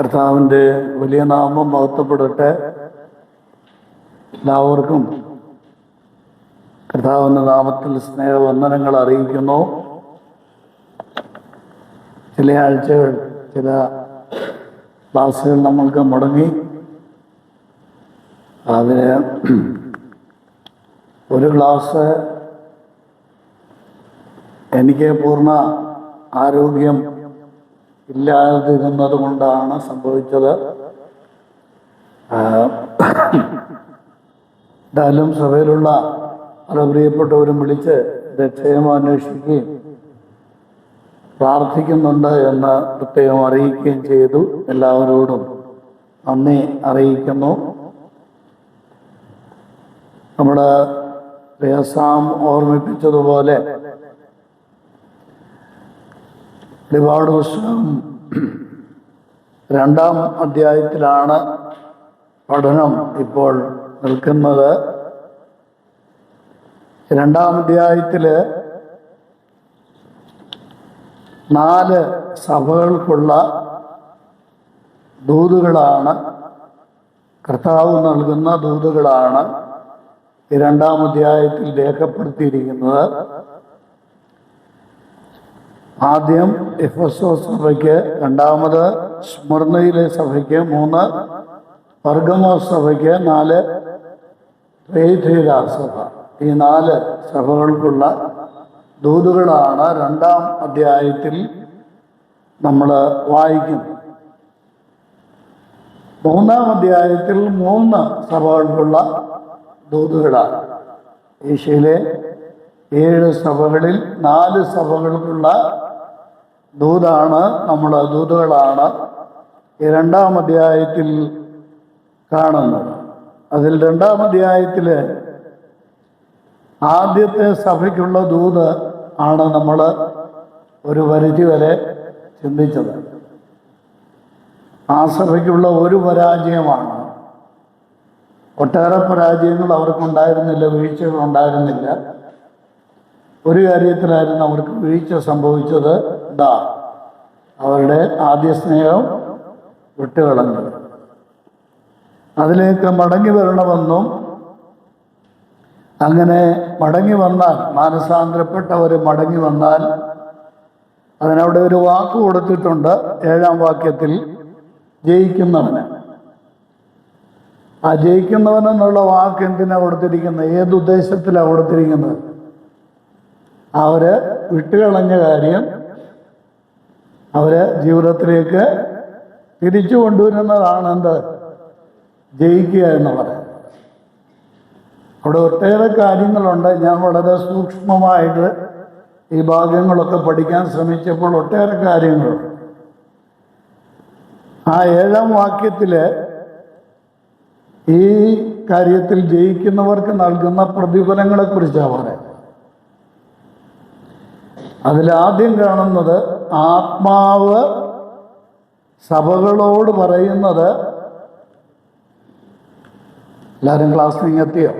കർത്താവിൻ്റെ വലിയ നാമം മഹത്വപ്പെടട്ടെ. എല്ലാവർക്കും കർത്താവിൻ്റെ നാമത്തിൽ സ്നേഹവന്ദനങ്ങൾ അറിയിക്കുന്നു. ചില ആഴ്ചകൾ ചില ക്ലാസ്സുകൾ നമ്മൾക്ക് മുടങ്ങി. അതിന് ഒരു ക്ലാസ് എനിക്ക് പൂർണ്ണ ആരോഗ്യം ഇല്ലാതിരുന്നത് കൊണ്ടാണ് സംഭവിച്ചത്. എന്തായാലും സഭയിലുള്ള പല പ്രിയപ്പെട്ടവരും വിളിച്ച് ക്ഷേമം അന്വേഷിക്കുകയും പ്രാർത്ഥിക്കുന്നുണ്ട് എന്ന് പ്രത്യേകം അറിയിക്കുകയും ചെയ്തു. എല്ലാവരോടും നന്ദി അറിയിക്കുന്നു. നമ്മുടെ സാം ഓർമ്മിപ്പിച്ചതുപോലെ വെളിപാട് പുസ്തകം 2-ാം അധ്യായത്തിലാണ് പഠനം ഇപ്പോൾ നിൽക്കുന്നത്. 2-ാം അധ്യായത്തിൽ 4 സഭകൾക്കുള്ള ദൂതുകളാണ്, കർത്താവ് നൽകുന്ന ദൂതുകളാണ് ഈ 2-ാം അധ്യായത്തിൽ രേഖപ്പെടുത്തിയിരിക്കുന്നത്. ആദ്യം എഫെസോസ് സഭയ്ക്ക്, രണ്ടാമത് സ്മുർന്നയിലെ സഭയ്ക്ക്, 3 പെർഗമോസ് സഭയ്ക്ക്, 4 തുയഥൈര സഭ. ഈ 4 സഭകൾക്കുള്ള ദൂതുകളാണ് 2-ാം അധ്യായത്തിൽ നമ്മൾ വായിക്കുന്നത്. 3-ാം അധ്യായത്തിൽ 3 സഭകൾക്കുള്ള ദൂതുകളാണ്. ഏഷ്യയിലെ 7 സഭകളിൽ 4 സഭകൾക്കുള്ള ദൂതുകളാണ് ഈ 2-ാം അധ്യായത്തിൽ കാണുന്നത്. അതിൽ 2-ാം അധ്യായത്തിൽ ആദ്യത്തെ സഭയ്ക്കുള്ള ദൂത് ആണ് നമ്മൾ ഒരു പരിധി വരെ ചിന്തിച്ചത്. ആ സഭയ്ക്കുള്ള ഒരു പരാജയമാണ്. ഒട്ടേറെ പരാജയങ്ങൾ അവർക്കുണ്ടായിരുന്നില്ല, വീഴ്ചകൾ ഉണ്ടായിരുന്നില്ല. ഒരു കാര്യത്തിലായിരുന്നു അവർക്ക് വീഴ്ച സംഭവിച്ചത്. അവരുടെ ആദ്യ സ്നേഹം വിട്ടുകളഞ്ഞത്. അതിലേക്ക് മടങ്ങി വരണമെന്നും, അങ്ങനെ മടങ്ങി വന്നാൽ, മാനസാന്തരപ്പെട്ടവർ മടങ്ങി വന്നാൽ, അതിനവിടെ ഒരു വാക്ക് കൊടുത്തിട്ടുണ്ട് 7-ാം വാക്യത്തിൽ, ജയിക്കുന്നവന്. ആ ജയിക്കുന്നവനെന്നുള്ള വാക്ക് എന്തിനാണ് കൊടുത്തിരിക്കുന്നത്? ഏതുദ്ദേശത്തിലാണ് കൊടുത്തിരിക്കുന്നത്? അവര് വിട്ടുകളഞ്ഞ കാര്യം അവര് ജീവിതത്തിലേക്ക് തിരിച്ചു കൊണ്ടുവരുന്നതാണ് എന്ത്? ജയിക്കുക എന്ന് പറയുന്നത്. അവിടെ ഒട്ടേറെ കാര്യങ്ങളുണ്ട്. ഞാൻ വളരെ സൂക്ഷ്മമായിട്ട് ഈ ഭാഗങ്ങളൊക്കെ പഠിക്കാൻ ശ്രമിച്ചപ്പോൾ ഒട്ടേറെ കാര്യങ്ങളുണ്ട്. ആ 7-ാം വാക്യത്തിൽ ഈ കാര്യത്തിൽ ജയിക്കുന്നവർക്ക് നൽകുന്ന പ്രതിഫലങ്ങളെക്കുറിച്ചാണ് പറയുന്നത്. അതിലാദ്യം കാണുന്നത്, ആത്മാവ് സഭകളോട് പറയുന്നത്, എല്ലാവരും ക്ലാസ്സിൽ എത്തിയോ?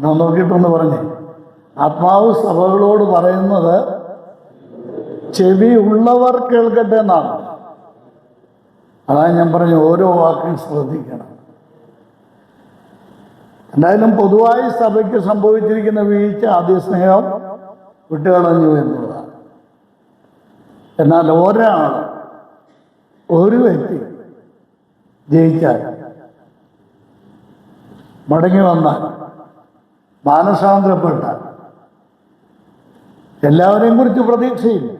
ഞാൻ നോക്കിയിട്ടൊന്ന് പറഞ്ഞേ. ആത്മാവ് സഭകളോട് പറയുന്നത് ചെവി ഉള്ളവർ കേൾക്കട്ടെ എന്നാണ്. അതാണ് ഞാൻ പറഞ്ഞു, ഓരോ വാക്കും ശ്രദ്ധിക്കണം. എന്തായാലും പൊതുവായി സഭയ്ക്ക് സംഭവിച്ചിരിക്കുന്ന വീഴ്ച ആദ്യ സ്നേഹം വിട്ടുകളഞ്ഞു എന്നുള്ളതാണ്. എന്നാൽ ഒരു വ്യക്തി ജയിച്ചാൽ, മടങ്ങി വന്നാൽ, മാനസാന്തരപ്പെട്ടാൽ, എല്ലാവരെയും കുറിച്ച് പ്രതീക്ഷയില്ല.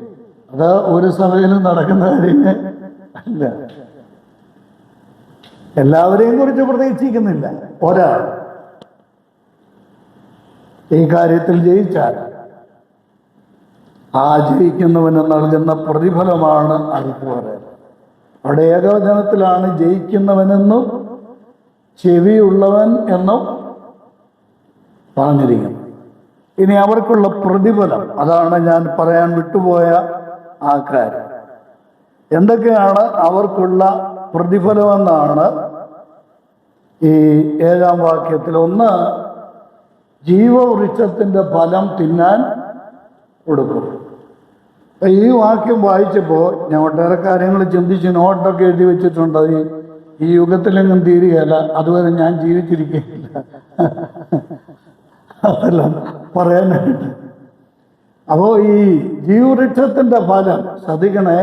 അത് ഒരു സഭയിലും നടക്കുന്ന കാര്യമേ അല്ല. എല്ലാവരെയും കുറിച്ച് പ്രതീക്ഷിക്കുന്നില്ല. ഒരാൾ ഈ കാര്യത്തിൽ ജയിച്ചാൽ ആ ജയിക്കുന്നവന് നൽകുന്ന പ്രതിഫലമാണ് അടുത്ത് പറയുന്നത്. അവിടെ ഏകവചനത്തിലാണ് ജയിക്കുന്നവനെന്നും ചെവിയുള്ളവൻ എന്നും പറഞ്ഞിരിക്കുന്നത്. ഇനി അവർക്കുള്ള പ്രതിഫലം, അതാണ് ഞാൻ പറയാൻ വിട്ടുപോയ ആ കാര്യം. എന്തൊക്കെയാണ് അവർക്കുള്ള പ്രതിഫലമെന്നാണ് ഈ 7-ാം വാക്യത്തിൽ. ഒന്ന്, ജീവവൃക്ഷത്തിൻ്റെ ഫലം തിന്നാൻ കൊടുക്കും. അപ്പം ഈ വാക്യം വായിച്ചപ്പോൾ ഞാൻ ഒട്ടേറെ കാര്യങ്ങൾ ചിന്തിച്ച് നോട്ടൊക്കെ എഴുതി വെച്ചിട്ടുണ്ട്. ഈ യുഗത്തിലെങ്ങും തീരുകയല്ല, അതുവരെ ഞാൻ ജീവിച്ചിരിക്കുകയില്ല. അതെല്ലാം പറയാനായിട്ട്. അപ്പോൾ ഈ ജീവവൃക്ഷത്തിൻ്റെ ഫലം ശ്രദ്ധിക്കണേ,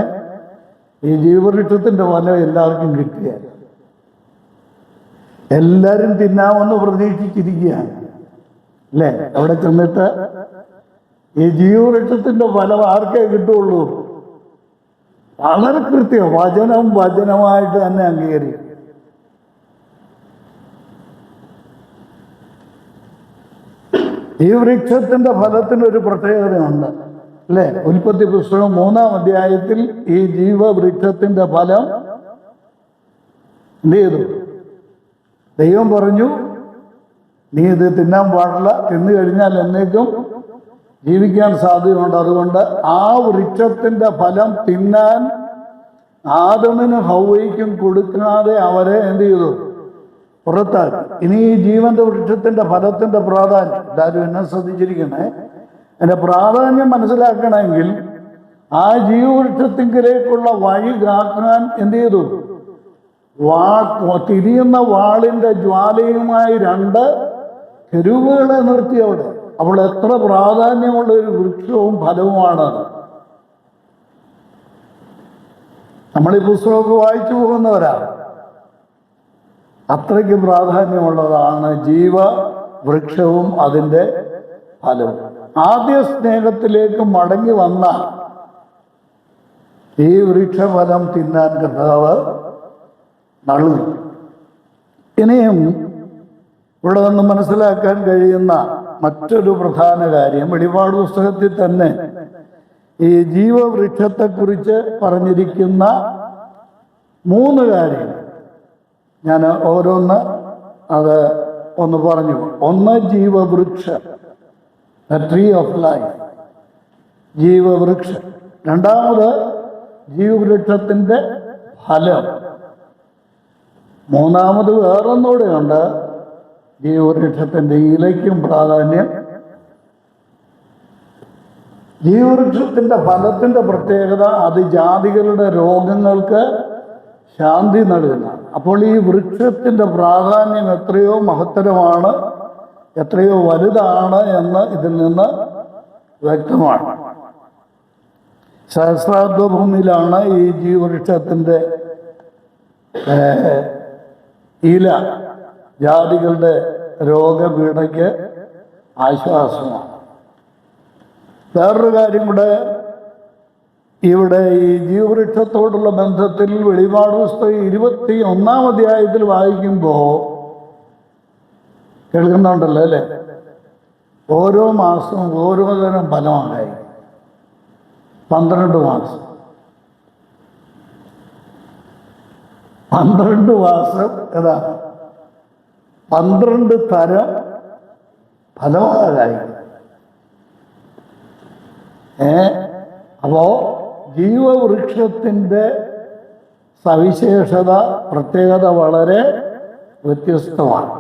ഈ ജീവവൃക്ഷത്തിൻ്റെ ഫലം എല്ലാവർക്കും കിട്ടുകയല്ല. എല്ലാവരും തിന്നാമെന്ന് പ്രതീക്ഷിച്ചിരിക്കുകയാണ് അല്ലേ? അവിടെ ചെന്നിട്ട് ഈ ജീവവൃക്ഷത്തിൻ്റെ ഫലം ആർക്കേ കിട്ടുള്ളൂ? വളരെ കൃത്യം വചനമായിട്ട് തന്നെ അംഗീകരിക്കും. ഈ വൃക്ഷത്തിന്റെ ഫലത്തിനൊരു പ്രത്യേകതയുണ്ട് അല്ലേ? ഉൽപ്പത്തി പുസ്തകം 3-ാം അധ്യായത്തിൽ ഈ ജീവവൃക്ഷത്തിന്റെ ഫലം എന്ത് ചെയ്തു? ദൈവം പറഞ്ഞു, നീ ഇത് തിന്നാൻ പാടില്ല, തിന്നു കഴിഞ്ഞാൽ എന്നേക്കും ജീവിക്കാൻ സാധ്യതയുണ്ട്. അതുകൊണ്ട് ആ വൃക്ഷത്തിന്റെ ഫലം തിന്നാൻ ആദമിനും ഹവ്വയ്ക്കും കൊടുക്കാതെ അവരെ എന്ത് ചെയ്തു? പുറത്താക്കി. ഇനി ഈ ജീവന്റെ വൃക്ഷത്തിന്റെ ഫലത്തിന്റെ പ്രാധാന്യം എല്ലാവരും എന്നെ ശ്രദ്ധിച്ചിരിക്കണേ. അതിന്റെ പ്രാധാന്യം മനസ്സിലാക്കണമെങ്കിൽ ആ ജീവവൃക്ഷത്തിങ്കിലേക്കുള്ള വഴി കാക്കാൻ എന്ത് ചെയ്തു? തിരിയുന്ന വാളിന്റെ ജ്വാലയുമായി 2 കെരൂബുകളെ നിർത്തി അവിടെ. അപ്പോൾ എത്ര പ്രാധാന്യമുള്ള ഒരു വൃക്ഷവും ഫലവുമാണത്. നമ്മൾ ഈ പുസ്തകമൊക്കെ വായിച്ചു പോകുന്നവരാണ്. അത്രയ്ക്ക് പ്രാധാന്യമുള്ളതാണ് ജീവവൃക്ഷവും അതിൻ്റെ ഫലവും. ആദ്യ സ്നേഹത്തിലേക്ക് മടങ്ങി വന്ന ഈ വൃക്ഷഫലം തിന്നാൻ കർത്താവ് നൽകി. ഇനിയും ഇവിടെ നിന്ന് മനസ്സിലാക്കാൻ കഴിയുന്ന മറ്റൊരു പ്രധാന കാര്യം, വെളിപാട് പുസ്തകത്തിൽ തന്നെ ഈ ജീവവൃക്ഷത്തെക്കുറിച്ച് പറഞ്ഞിരിക്കുന്ന 3 കാര്യങ്ങൾ ഞാൻ ഓരോന്ന് അത് ഒന്ന് പറഞ്ഞു. ഒന്ന് ജീവവൃക്ഷം, ട്രീ ഓഫ് ലൈഫ്, ജീവവൃക്ഷം. രണ്ടാമത് ജീവവൃക്ഷത്തിൻ്റെ ഫലം. മൂന്നാമത് വേറൊന്നുകൂടെയുണ്ട്, ജീവവൃക്ഷത്തിൻ്റെ ഇലയ്ക്കും പ്രാധാന്യം. ജീവവൃക്ഷത്തിൻ്റെ ഫലത്തിൻ്റെ പ്രത്യേകത, അത് ജാതികളുടെ രോഗങ്ങൾക്ക് ശാന്തി നൽകുന്ന. അപ്പോൾ ഈ വൃക്ഷത്തിൻ്റെ പ്രാധാന്യം എത്രയോ മഹത്തരമാണ്, എത്രയോ വലുതാണ് എന്ന് ഇതിൽ നിന്ന് വ്യക്തമാണ്. സഹസ്രാബ്ദഭൂമിയിലാണ് ഈ ജീവവൃക്ഷത്തിൻ്റെ ഇല ജാതികളുടെ രോഗപീഠയ്ക്ക് ആശ്വാസമാണ്. വേറൊരു കാര്യം കൂടെ ഇവിടെ ഈ ജീവവൃക്ഷത്തോടുള്ള ബന്ധത്തിൽ വെളിപാട് പുസ്തകം 21-ാം അധ്യായത്തിൽ വായിക്കുമ്പോൾ കേൾക്കുന്നുണ്ടല്ലോ അല്ലേ? ഓരോ മാസവും ഓരോ തരം ഫലമുണ്ടായി. 12 മാസം 12 മാസം ഏതാ 12 തരം ഫലമുണ്ടായി. അപ്പോ ജീവവൃക്ഷത്തിൻ്റെ സവിശേഷത, പ്രത്യേകത വളരെ വ്യത്യസ്തമാണ്.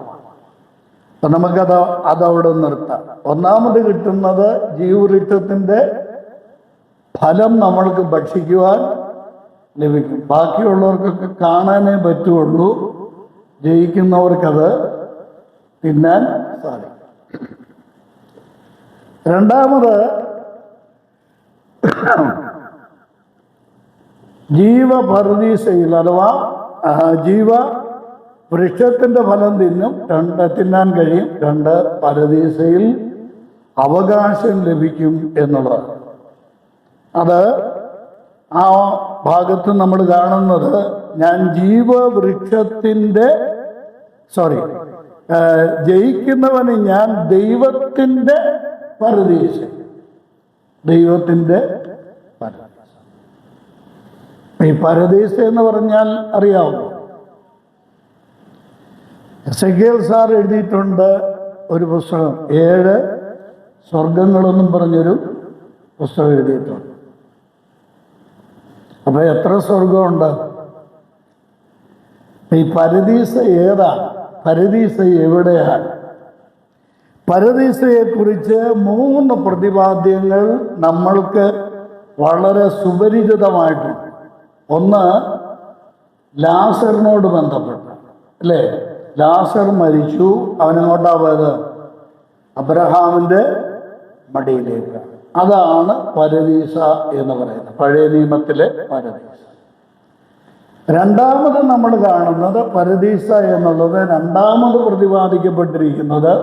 അപ്പം അതവിടെ നിർത്താം. ഒന്നാമത് കിട്ടുന്നത് ജീവവൃക്ഷത്തിൻ്റെ ഫലം നമ്മൾക്ക് ഭക്ഷിക്കുവാൻ ലഭിക്കും. ബാക്കിയുള്ളവർക്കൊക്കെ കാണാനേ പറ്റുള്ളൂ, ജയിക്കുന്നവർക്കത് തിന്നാൻ സാധിക്കും. രണ്ടാമത് ജീവപരദീസയിൽ അഥവാ ജീവവൃക്ഷത്തിൻ്റെ ഫലം തിന്നാൻ കഴിയും. 2 പരദീസയിൽ അവകാശം ലഭിക്കും എന്നുള്ളത്. അത് ആ ഭാഗത്ത് നമ്മൾ കാണുന്നത്, ഞാൻ ജീവവൃക്ഷത്തിൻ്റെ ജയിക്കുന്നവന് ഞാൻ ദൈവത്തിൻ്റെ പരദീസ, ദൈവത്തിൻ്റെ പരദീസ. ഈ പരദീസ എന്ന് പറഞ്ഞാൽ അറിയാമോ? എസെക്കിയേൽ സാർ എഴുതിയിട്ടുണ്ട് ഒരു പുസ്തകം, 7 സ്വർഗങ്ങളെന്നും പറഞ്ഞൊരു പുസ്തകം എഴുതിയിട്ടുണ്ട്. അപ്പൊ എത്ര സ്വർഗമുണ്ട്? ഈ പരദീസ ഏതാ? പരദീസ എവിടെയാണ്? പരദീസയെക്കുറിച്ച് 3 പ്രതിപാദ്യങ്ങൾ നമ്മൾക്ക് വളരെ സുപരിചിതമായിട്ടുണ്ട്. ഒന്ന് ലാസറിനോട് ബന്ധപ്പെട്ട, അല്ലേ? ലാസർ മരിച്ചു, അവനെങ്ങോട്ടാ പോയത്? അബ്രഹാമിൻ്റെ മടിയിലേക്ക്. അതാണ് പരദീസ എന്ന് പറയുന്നത്, പഴയ നിയമത്തിലെ പരദീസ. രണ്ടാമത് നമ്മൾ കാണുന്നത് പരദീസ എന്നുള്ളത് രണ്ടാമത് പ്രതിപാദിക്കപ്പെട്ടിരിക്കുന്നത്,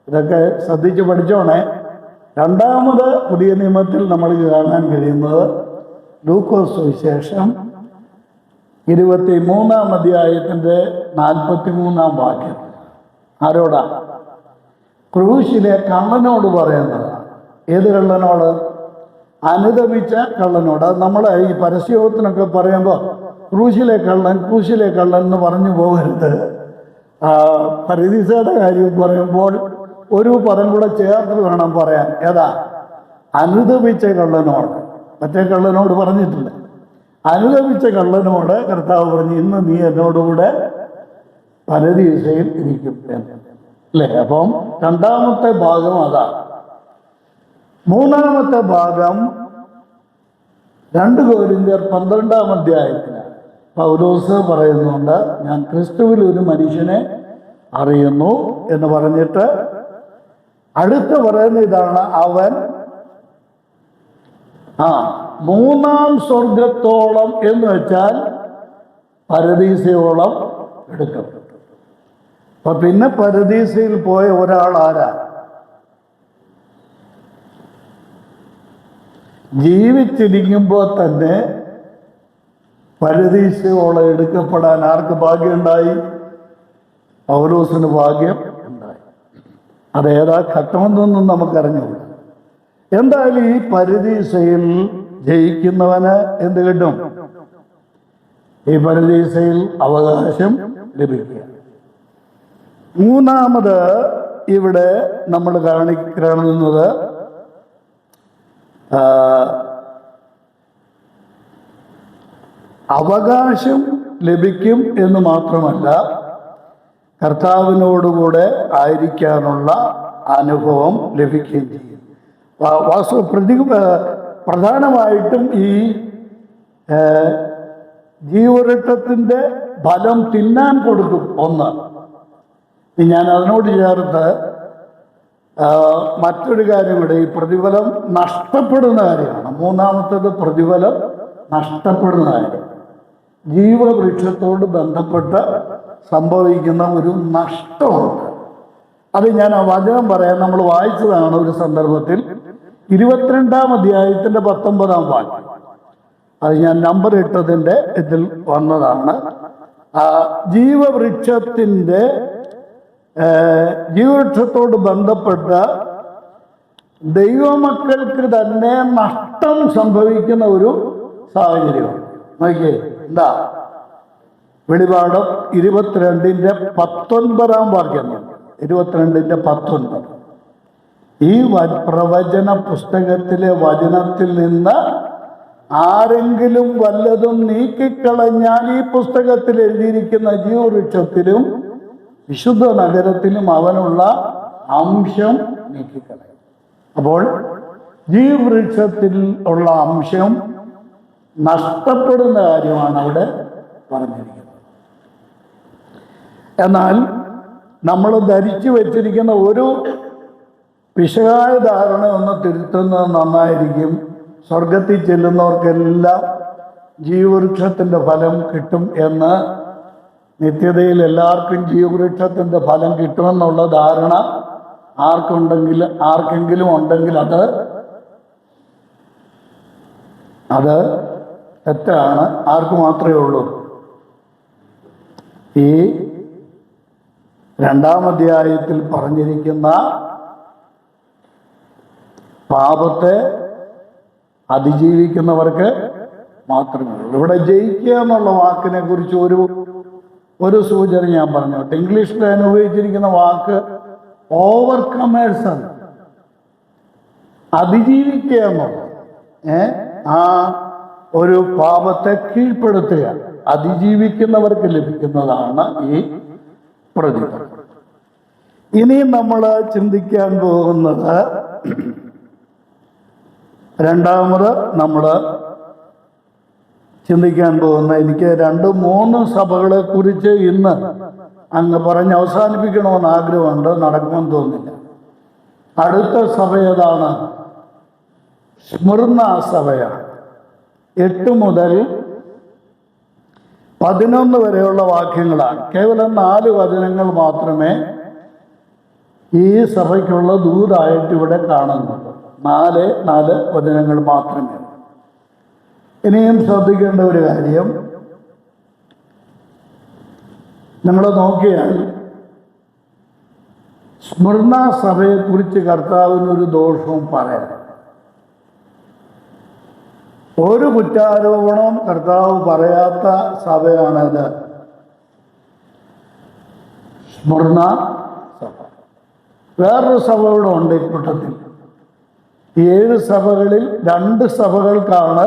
ഇതൊക്കെ ശ്രദ്ധിച്ച് പഠിച്ചോണേ. രണ്ടാമത് പുതിയ നിയമത്തിൽ നമ്മൾ കാണാൻ കഴിയുന്നത് ലൂക്കോസ് സുവിശേഷം 23-ാം അധ്യായത്തിൻ്റെ 43-ാം വാക്യം. ആരോടാ? ക്രൂശിലെ കള്ളനോട് പറയുന്നത്. ഏത് കള്ളനോട്? അനുദപിച്ച കള്ളനോട്. അത് നമ്മൾ ഈ പരസ്യത്തിനൊക്കെ പറയുമ്പോൾ ക്രൂശിലെ കള്ളൻ എന്ന് പറഞ്ഞു പോകരുത്. പരദീസയുടെ കാര്യം പറയുമ്പോൾ ഒരു പദം കൂടെ ചേർത്ത് വേണം പറയാൻ. ഏതാ? അനുദപിച്ച കള്ളനോട്. മറ്റേ കള്ളനോട് പറഞ്ഞിട്ടില്ല. അനുദപിച്ച കള്ളനോട് കർത്താവ് പറഞ്ഞു, ഇന്ന് നീ എന്നോടുകൂടെ പരദീസയിൽ ഇരിക്കും എന്ന്, അല്ലേ? അപ്പം രണ്ടാമത്തെ ഭാഗം അതാണ്. മൂന്നാമത്തെ ഭാഗം 2 കൊരിന്ത്യർ 12-ാം അധ്യായത്തിലാണ്. പൗലോസ് പറയുന്നുണ്ട്, ഞാൻ ക്രിസ്തുവിൽ ഒരു മനുഷ്യനെ അറിയുന്നു എന്ന് പറഞ്ഞിട്ട് അടുത്ത് പറയുന്ന ഇതാണ്, അവൻ 3-ാം സ്വർഗത്തോളം എന്ന് വെച്ചാൽ പരദീസയോളം എടുക്കപ്പെട്ടു. അപ്പൊ പിന്നെ പരദീസയിൽ പോയ ഒരാൾ ആരാ? ജീവിച്ചിരിക്കുമ്പോൾ തന്നെ പരദീസയോളം എടുക്കപ്പെടാൻ ആർക്ക് ഭാഗ്യമുണ്ടായി? പൗലോസിന് ഭാഗ്യം ഉണ്ടായി. അതേതാ ഘട്ടമെന്നൊന്നും നമുക്കറിഞ്ഞുകൂടാ. എന്തായാലും ഈ പരദീസയിൽ ജയിക്കുന്നവന് എന്ത് കിട്ടും? ഈ പരദീസയിൽ അവകാശം ലഭിക്കുക. മൂന്നാമത് ഇവിടെ നമ്മൾ കാണുന്നത് അവകാശം ലഭിക്കും എന്ന് മാത്രമല്ല, കർത്താവിനോടുകൂടെ ആയിരിക്കാനുള്ള അനുഭവം ലഭിക്കുകയും ചെയ്യും. പ്രധാനമായിട്ടും ഈ ജീവവൃക്ഷത്തിൻ്റെ ഫലം തിന്നാൻ കൊടുക്കും. ഒന്ന്, ഞാൻ അതിനോട് ചേർത്ത് മറ്റൊരു കാര്യം കൂടെ, ഈ പ്രതിഫലം നഷ്ടപ്പെടുന്ന കാര്യമാണ്. മൂന്നാമത്തേത് പ്രതിഫലം നഷ്ടപ്പെടുന്ന കാര്യം. ജീവവൃക്ഷത്തോട് ബന്ധപ്പെട്ട് സംഭവിക്കുന്ന ഒരു നഷ്ടമുണ്ട്. അത് ഞാൻ ആ വചനം പറയാൻ നമ്മൾ വായിച്ചതാണ് ഒരു സന്ദർഭത്തിൽ. 22-ാം അധ്യായത്തിൻ്റെ 19-ാം വാക്യം. അത് ഞാൻ നമ്പർ ഇട്ടതിൻ്റെ ഇതിൽ വന്നതാണ്. ജീവവൃക്ഷത്തോട് ബന്ധപ്പെട്ട ദൈവമക്കൾക്ക് തന്നെ നഷ്ടം സംഭവിക്കുന്ന ഒരു സാഹചര്യമാണ്. നോക്കിയേ, എന്താ? വെളിപാട് 22-ന്റെ 19-ാം വാക്യം. 22-ന്റെ 19. ഈ പ്രവചന പുസ്തകത്തിലെ വചനത്തിൽ നിന്ന് ആരെങ്കിലും വല്ലതും നീക്കിക്കളഞ്ഞാൽ ഈ പുസ്തകത്തിൽ എഴുതിയിരിക്കുന്ന ജീവവൃക്ഷത്തിലും വിശുദ്ധ നഗരത്തിലും അവനുള്ള അംശം നീക്കിക്കളയും. അപ്പോൾ ജീവവൃക്ഷത്തിൽ ഉള്ള അംശം നഷ്ടപ്പെടുന്ന കാര്യമാണ് അവിടെ പറഞ്ഞിരിക്കുന്നത്. എന്നാൽ നമ്മൾ ധരിച്ചു വെച്ചിരിക്കുന്ന ഒരു പിശകായ ധാരണ ഒന്ന് തിരുത്തുന്നത് നന്നായിരിക്കും. സ്വർഗത്തിൽ ചെല്ലുന്നവർക്കെല്ലാം ജീവവൃക്ഷത്തിൻ്റെ ഫലം കിട്ടും എന്ന്, നിത്യതയിൽ എല്ലാവർക്കും ജീവവൃക്ഷത്തിൻ്റെ ഫലം കിട്ടുമെന്നുള്ള ധാരണ ആർക്കെങ്കിലും ഉണ്ടെങ്കിൽ അത് തെറ്റാണ്. ആർക്ക് മാത്രമേ ഉള്ളൂ? ഈ 2-ാം അധ്യായത്തിൽ പറഞ്ഞിരിക്കുന്ന പാപത്തെ അതിജീവിക്കുന്നവർക്ക് മാത്രമേ ഉള്ളൂ. ഇവിടെ ജയിക്കുക എന്നുള്ള വാക്കിനെ കുറിച്ച് ഒരു സൂചന ഞാൻ പറഞ്ഞു. ഇംഗ്ലീഷിൽ ഉപയോഗിച്ചിരിക്കുന്ന വാക്ക് ഓവർകമേഴ്സ് ആണ്. അതിജീവിക്കുക എന്നുള്ളത് ആ ഒരു പാപത്തെ കീഴ്പ്പെടുത്തുക, അതിജീവിക്കുന്നവർക്ക് ലഭിക്കുന്നതാണ് ഈ പ്രതിഫലം. ഇനിയും നമ്മൾ ചിന്തിക്കാൻ പോകുന്നത് രണ്ടാമത് നമ്മൾ ചിന്തിക്കാൻ പോകുന്ന, എനിക്ക് 2-3 സഭകളെ കുറിച്ച് ഇന്ന് അങ്ങ് പറഞ്ഞ് അവസാനിപ്പിക്കണമെന്ന് ആഗ്രഹമുണ്ട്, നടക്കുമെന്ന് തോന്നുന്നില്ല. അടുത്ത സഭ ഏതാണ്? സ്മിർന സഭയാണ്. 8 മുതൽ 11 വരെയുള്ള വാക്യങ്ങളാണ്. കേവലം 4 വചനങ്ങൾ മാത്രമേ ഈ സഭയ്ക്കുള്ള ദൂതായിട്ട് ഇവിടെ കാണുന്നുള്ളൂ. 4 വചനങ്ങൾ മാത്രമേ. ഇനിയും ശ്രദ്ധിക്കേണ്ട ഒരു കാര്യം, നിങ്ങൾ നോക്കിയാൽ സ്മിർന സഭയെക്കുറിച്ച് കർത്താവിനൊരു ദോഷവും പറയാം. ഒരു കുറ്റാരോപണം കർത്താവ് പറയാത്ത സഭയാണത് സ്മിർന സഭ. വേറൊരു സഭ ഇവിടെ ഉണ്ട് ഇക്കൂട്ടത്തിൽ. 7 സഭകളിൽ 2 സഭകൾക്കാണ്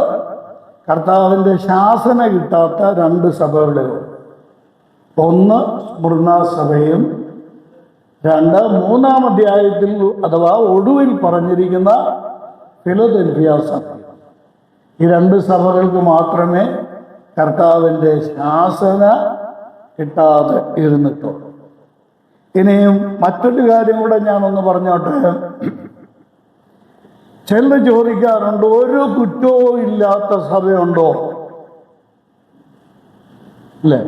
കർത്താവിൻ്റെ ശാസന കിട്ടാത്ത 2 സഭകളുണ്ട്. ഒന്ന് സ്മിർന സഭയും 2 3-ാം അധ്യായത്തിൽ അഥവാ ഒടുവിൽ പറഞ്ഞിരിക്കുന്ന ഫിലദൽഫിയ സഭ. ഈ 2 സഭകൾക്ക് മാത്രമേ കർത്താവിൻ്റെ ശാസന കിട്ടാതെ ഇരുന്നിട്ടുള്ളൂ. ഇനിയും മറ്റൊരു കാര്യം കൂടെ ഞാനൊന്ന് പറഞ്ഞോട്ടെ. ചിലർ ചോദിക്കാറുണ്ട്, ഒരു കുറ്റവും ഇല്ലാത്ത സഭയുണ്ടോ? അല്ലേ?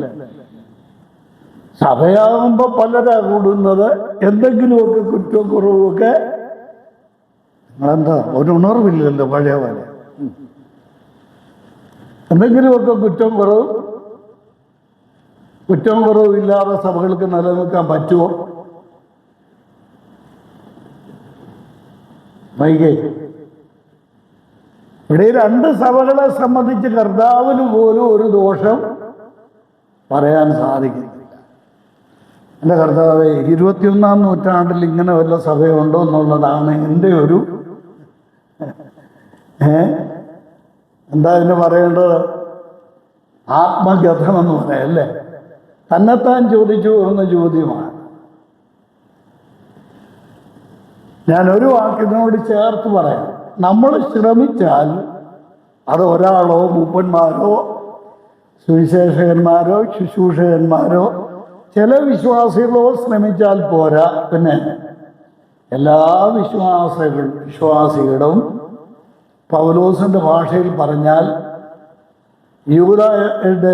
സഭയാകുമ്പോൾ പലരാ കൂടുന്നത്. എന്തെങ്കിലുമൊക്കെ കുറ്റവും കുറവുമൊക്കെ. നിങ്ങളെന്താ ഒരു ഉണർവില്ലല്ലോ പഴയ പോലെ? എന്തെങ്കിലുമൊക്കെ കുറ്റവും കുറവില്ലാതെ സഭകൾക്ക് നിലനിൽക്കാൻ പറ്റുമോ? വൈകി ഇവിടെ 2 സഭകളെ സംബന്ധിച്ച് കർത്താവിന് പോലും ഒരു ദോഷം പറയാൻ സാധിക്കുന്നില്ല. എൻ്റെ കർത്താവേ, 21-ാം നൂറ്റാണ്ടിൽ ഇങ്ങനെ വല്ല സഭയുണ്ടോ എന്നുള്ളതാണ് എൻ്റെ ഒരു എന്താ ഇതിന് പറയേണ്ടത്? ആത്മഗതമെന്ന് പറയാം, അല്ലേ? തന്നെത്താൻ ചോദിച്ചു പോകുന്ന ചോദ്യമാണ്. ഞാനൊരു വാക്കിനോട് ചേർത്ത് പറയാം. നമ്മൾ ശ്രമിച്ചാൽ അത് ഒരാളോ മൂപ്പന്മാരോ സുവിശേഷകന്മാരോ ശുശ്രൂഷകന്മാരോ ചില വിശ്വാസികളോ ശ്രമിച്ചാൽ പോരാ. പിന്നെ എല്ലാ വിശ്വാസികളും പൗലോസിൻ്റെ ഭാഷയിൽ പറഞ്ഞാൽ, യൂദയുടെ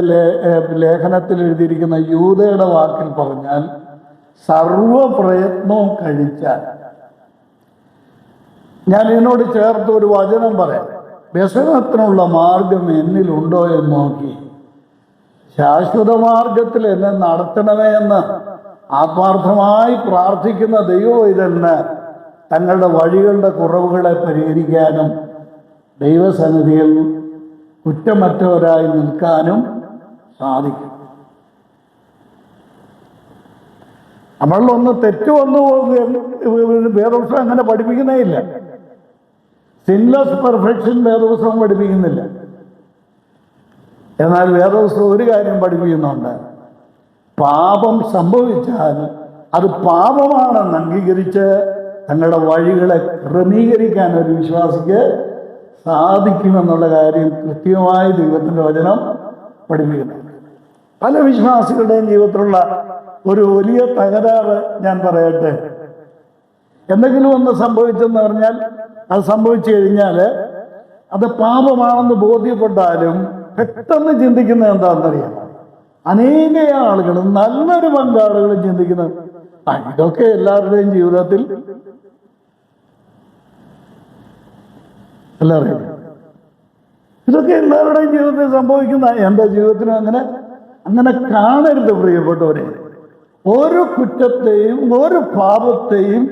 ലേഖനത്തിൽ എഴുതിയിരിക്കുന്ന യൂദയുടെ വാക്കിൽ പറഞ്ഞാൽ, സർവപ്രയത്നവും കഴിച്ചാൽ. ഞാൻ ഇതിനോട് ചേർത്ത് ഒരു വചനം പറയാം. വ്യസനത്തിനുള്ള മാർഗം എന്നിലുണ്ടോ എന്ന് നോക്കി ശാശ്വത മാർഗത്തിൽ എന്നെ നടത്തണമേ എന്ന് ആത്മാർത്ഥമായി പ്രാർത്ഥിക്കുന്ന ദൈവവൈതലിന് തങ്ങളുടെ വഴികളുടെ കുറവുകളെ പരിഹരിക്കാനും ദൈവസന്നിധിയിൽ കുറ്റമറ്റവരായി നിൽക്കാനും സാധിക്കും. നമ്മളൊന്ന് തെറ്റ് വന്നു വേദപുസ്തകം അങ്ങനെ പഠിപ്പിക്കുന്നേ ഇല്ല. സിൻലെസ് പെർഫെക്ഷൻ വേദപുസ്തകം പഠിപ്പിക്കുന്നില്ല. എന്നാൽ വേദപുസ്തകം ഒരു കാര്യം പഠിപ്പിക്കുന്നുണ്ട്. പാപം സംഭവിച്ചാൽ അത് പാപമാണെന്ന് അംഗീകരിച്ച് തങ്ങളുടെ വഴികളെ ക്രമീകരിക്കാൻ ഒരു വിശ്വാസിക്ക് സാധിക്കുമെന്നുള്ള കാര്യം കൃത്യമായി ദൈവത്തിൻ്റെ വചനം പഠിപ്പിക്കുന്നുണ്ട്. പല വിശ്വാസികളുടെയും ജീവിതത്തിലുള്ള ഒരു വലിയ തകരാറ് ഞാൻ പറയട്ടെ. എന്തെങ്കിലും ഒന്ന് സംഭവിച്ചെന്ന് പറഞ്ഞാൽ, അത് സംഭവിച്ചു കഴിഞ്ഞാൽ അത് പാപമാണെന്ന് ബോധ്യപ്പെട്ടാലും പെട്ടെന്ന് ചിന്തിക്കുന്നത് എന്താണെന്നറിയാം. അനേക ആളുകളും നല്ലൊരു പങ്കാളുകളും ചിന്തിക്കുന്നത്, ഇതൊക്കെ എല്ലാവരുടെയും ജീവിതത്തിൽ എല്ലാവരെയും ഇതൊക്കെ എല്ലാവരുടെയും ജീവിതത്തിൽ സംഭവിക്കുന്ന, എൻ്റെ ജീവിതത്തിനും അങ്ങനെ കാണരുത് പ്രിയപ്പെട്ടവരെ. ഒരു കുറ്റത്തെയും ഒരു പാപത്തെയും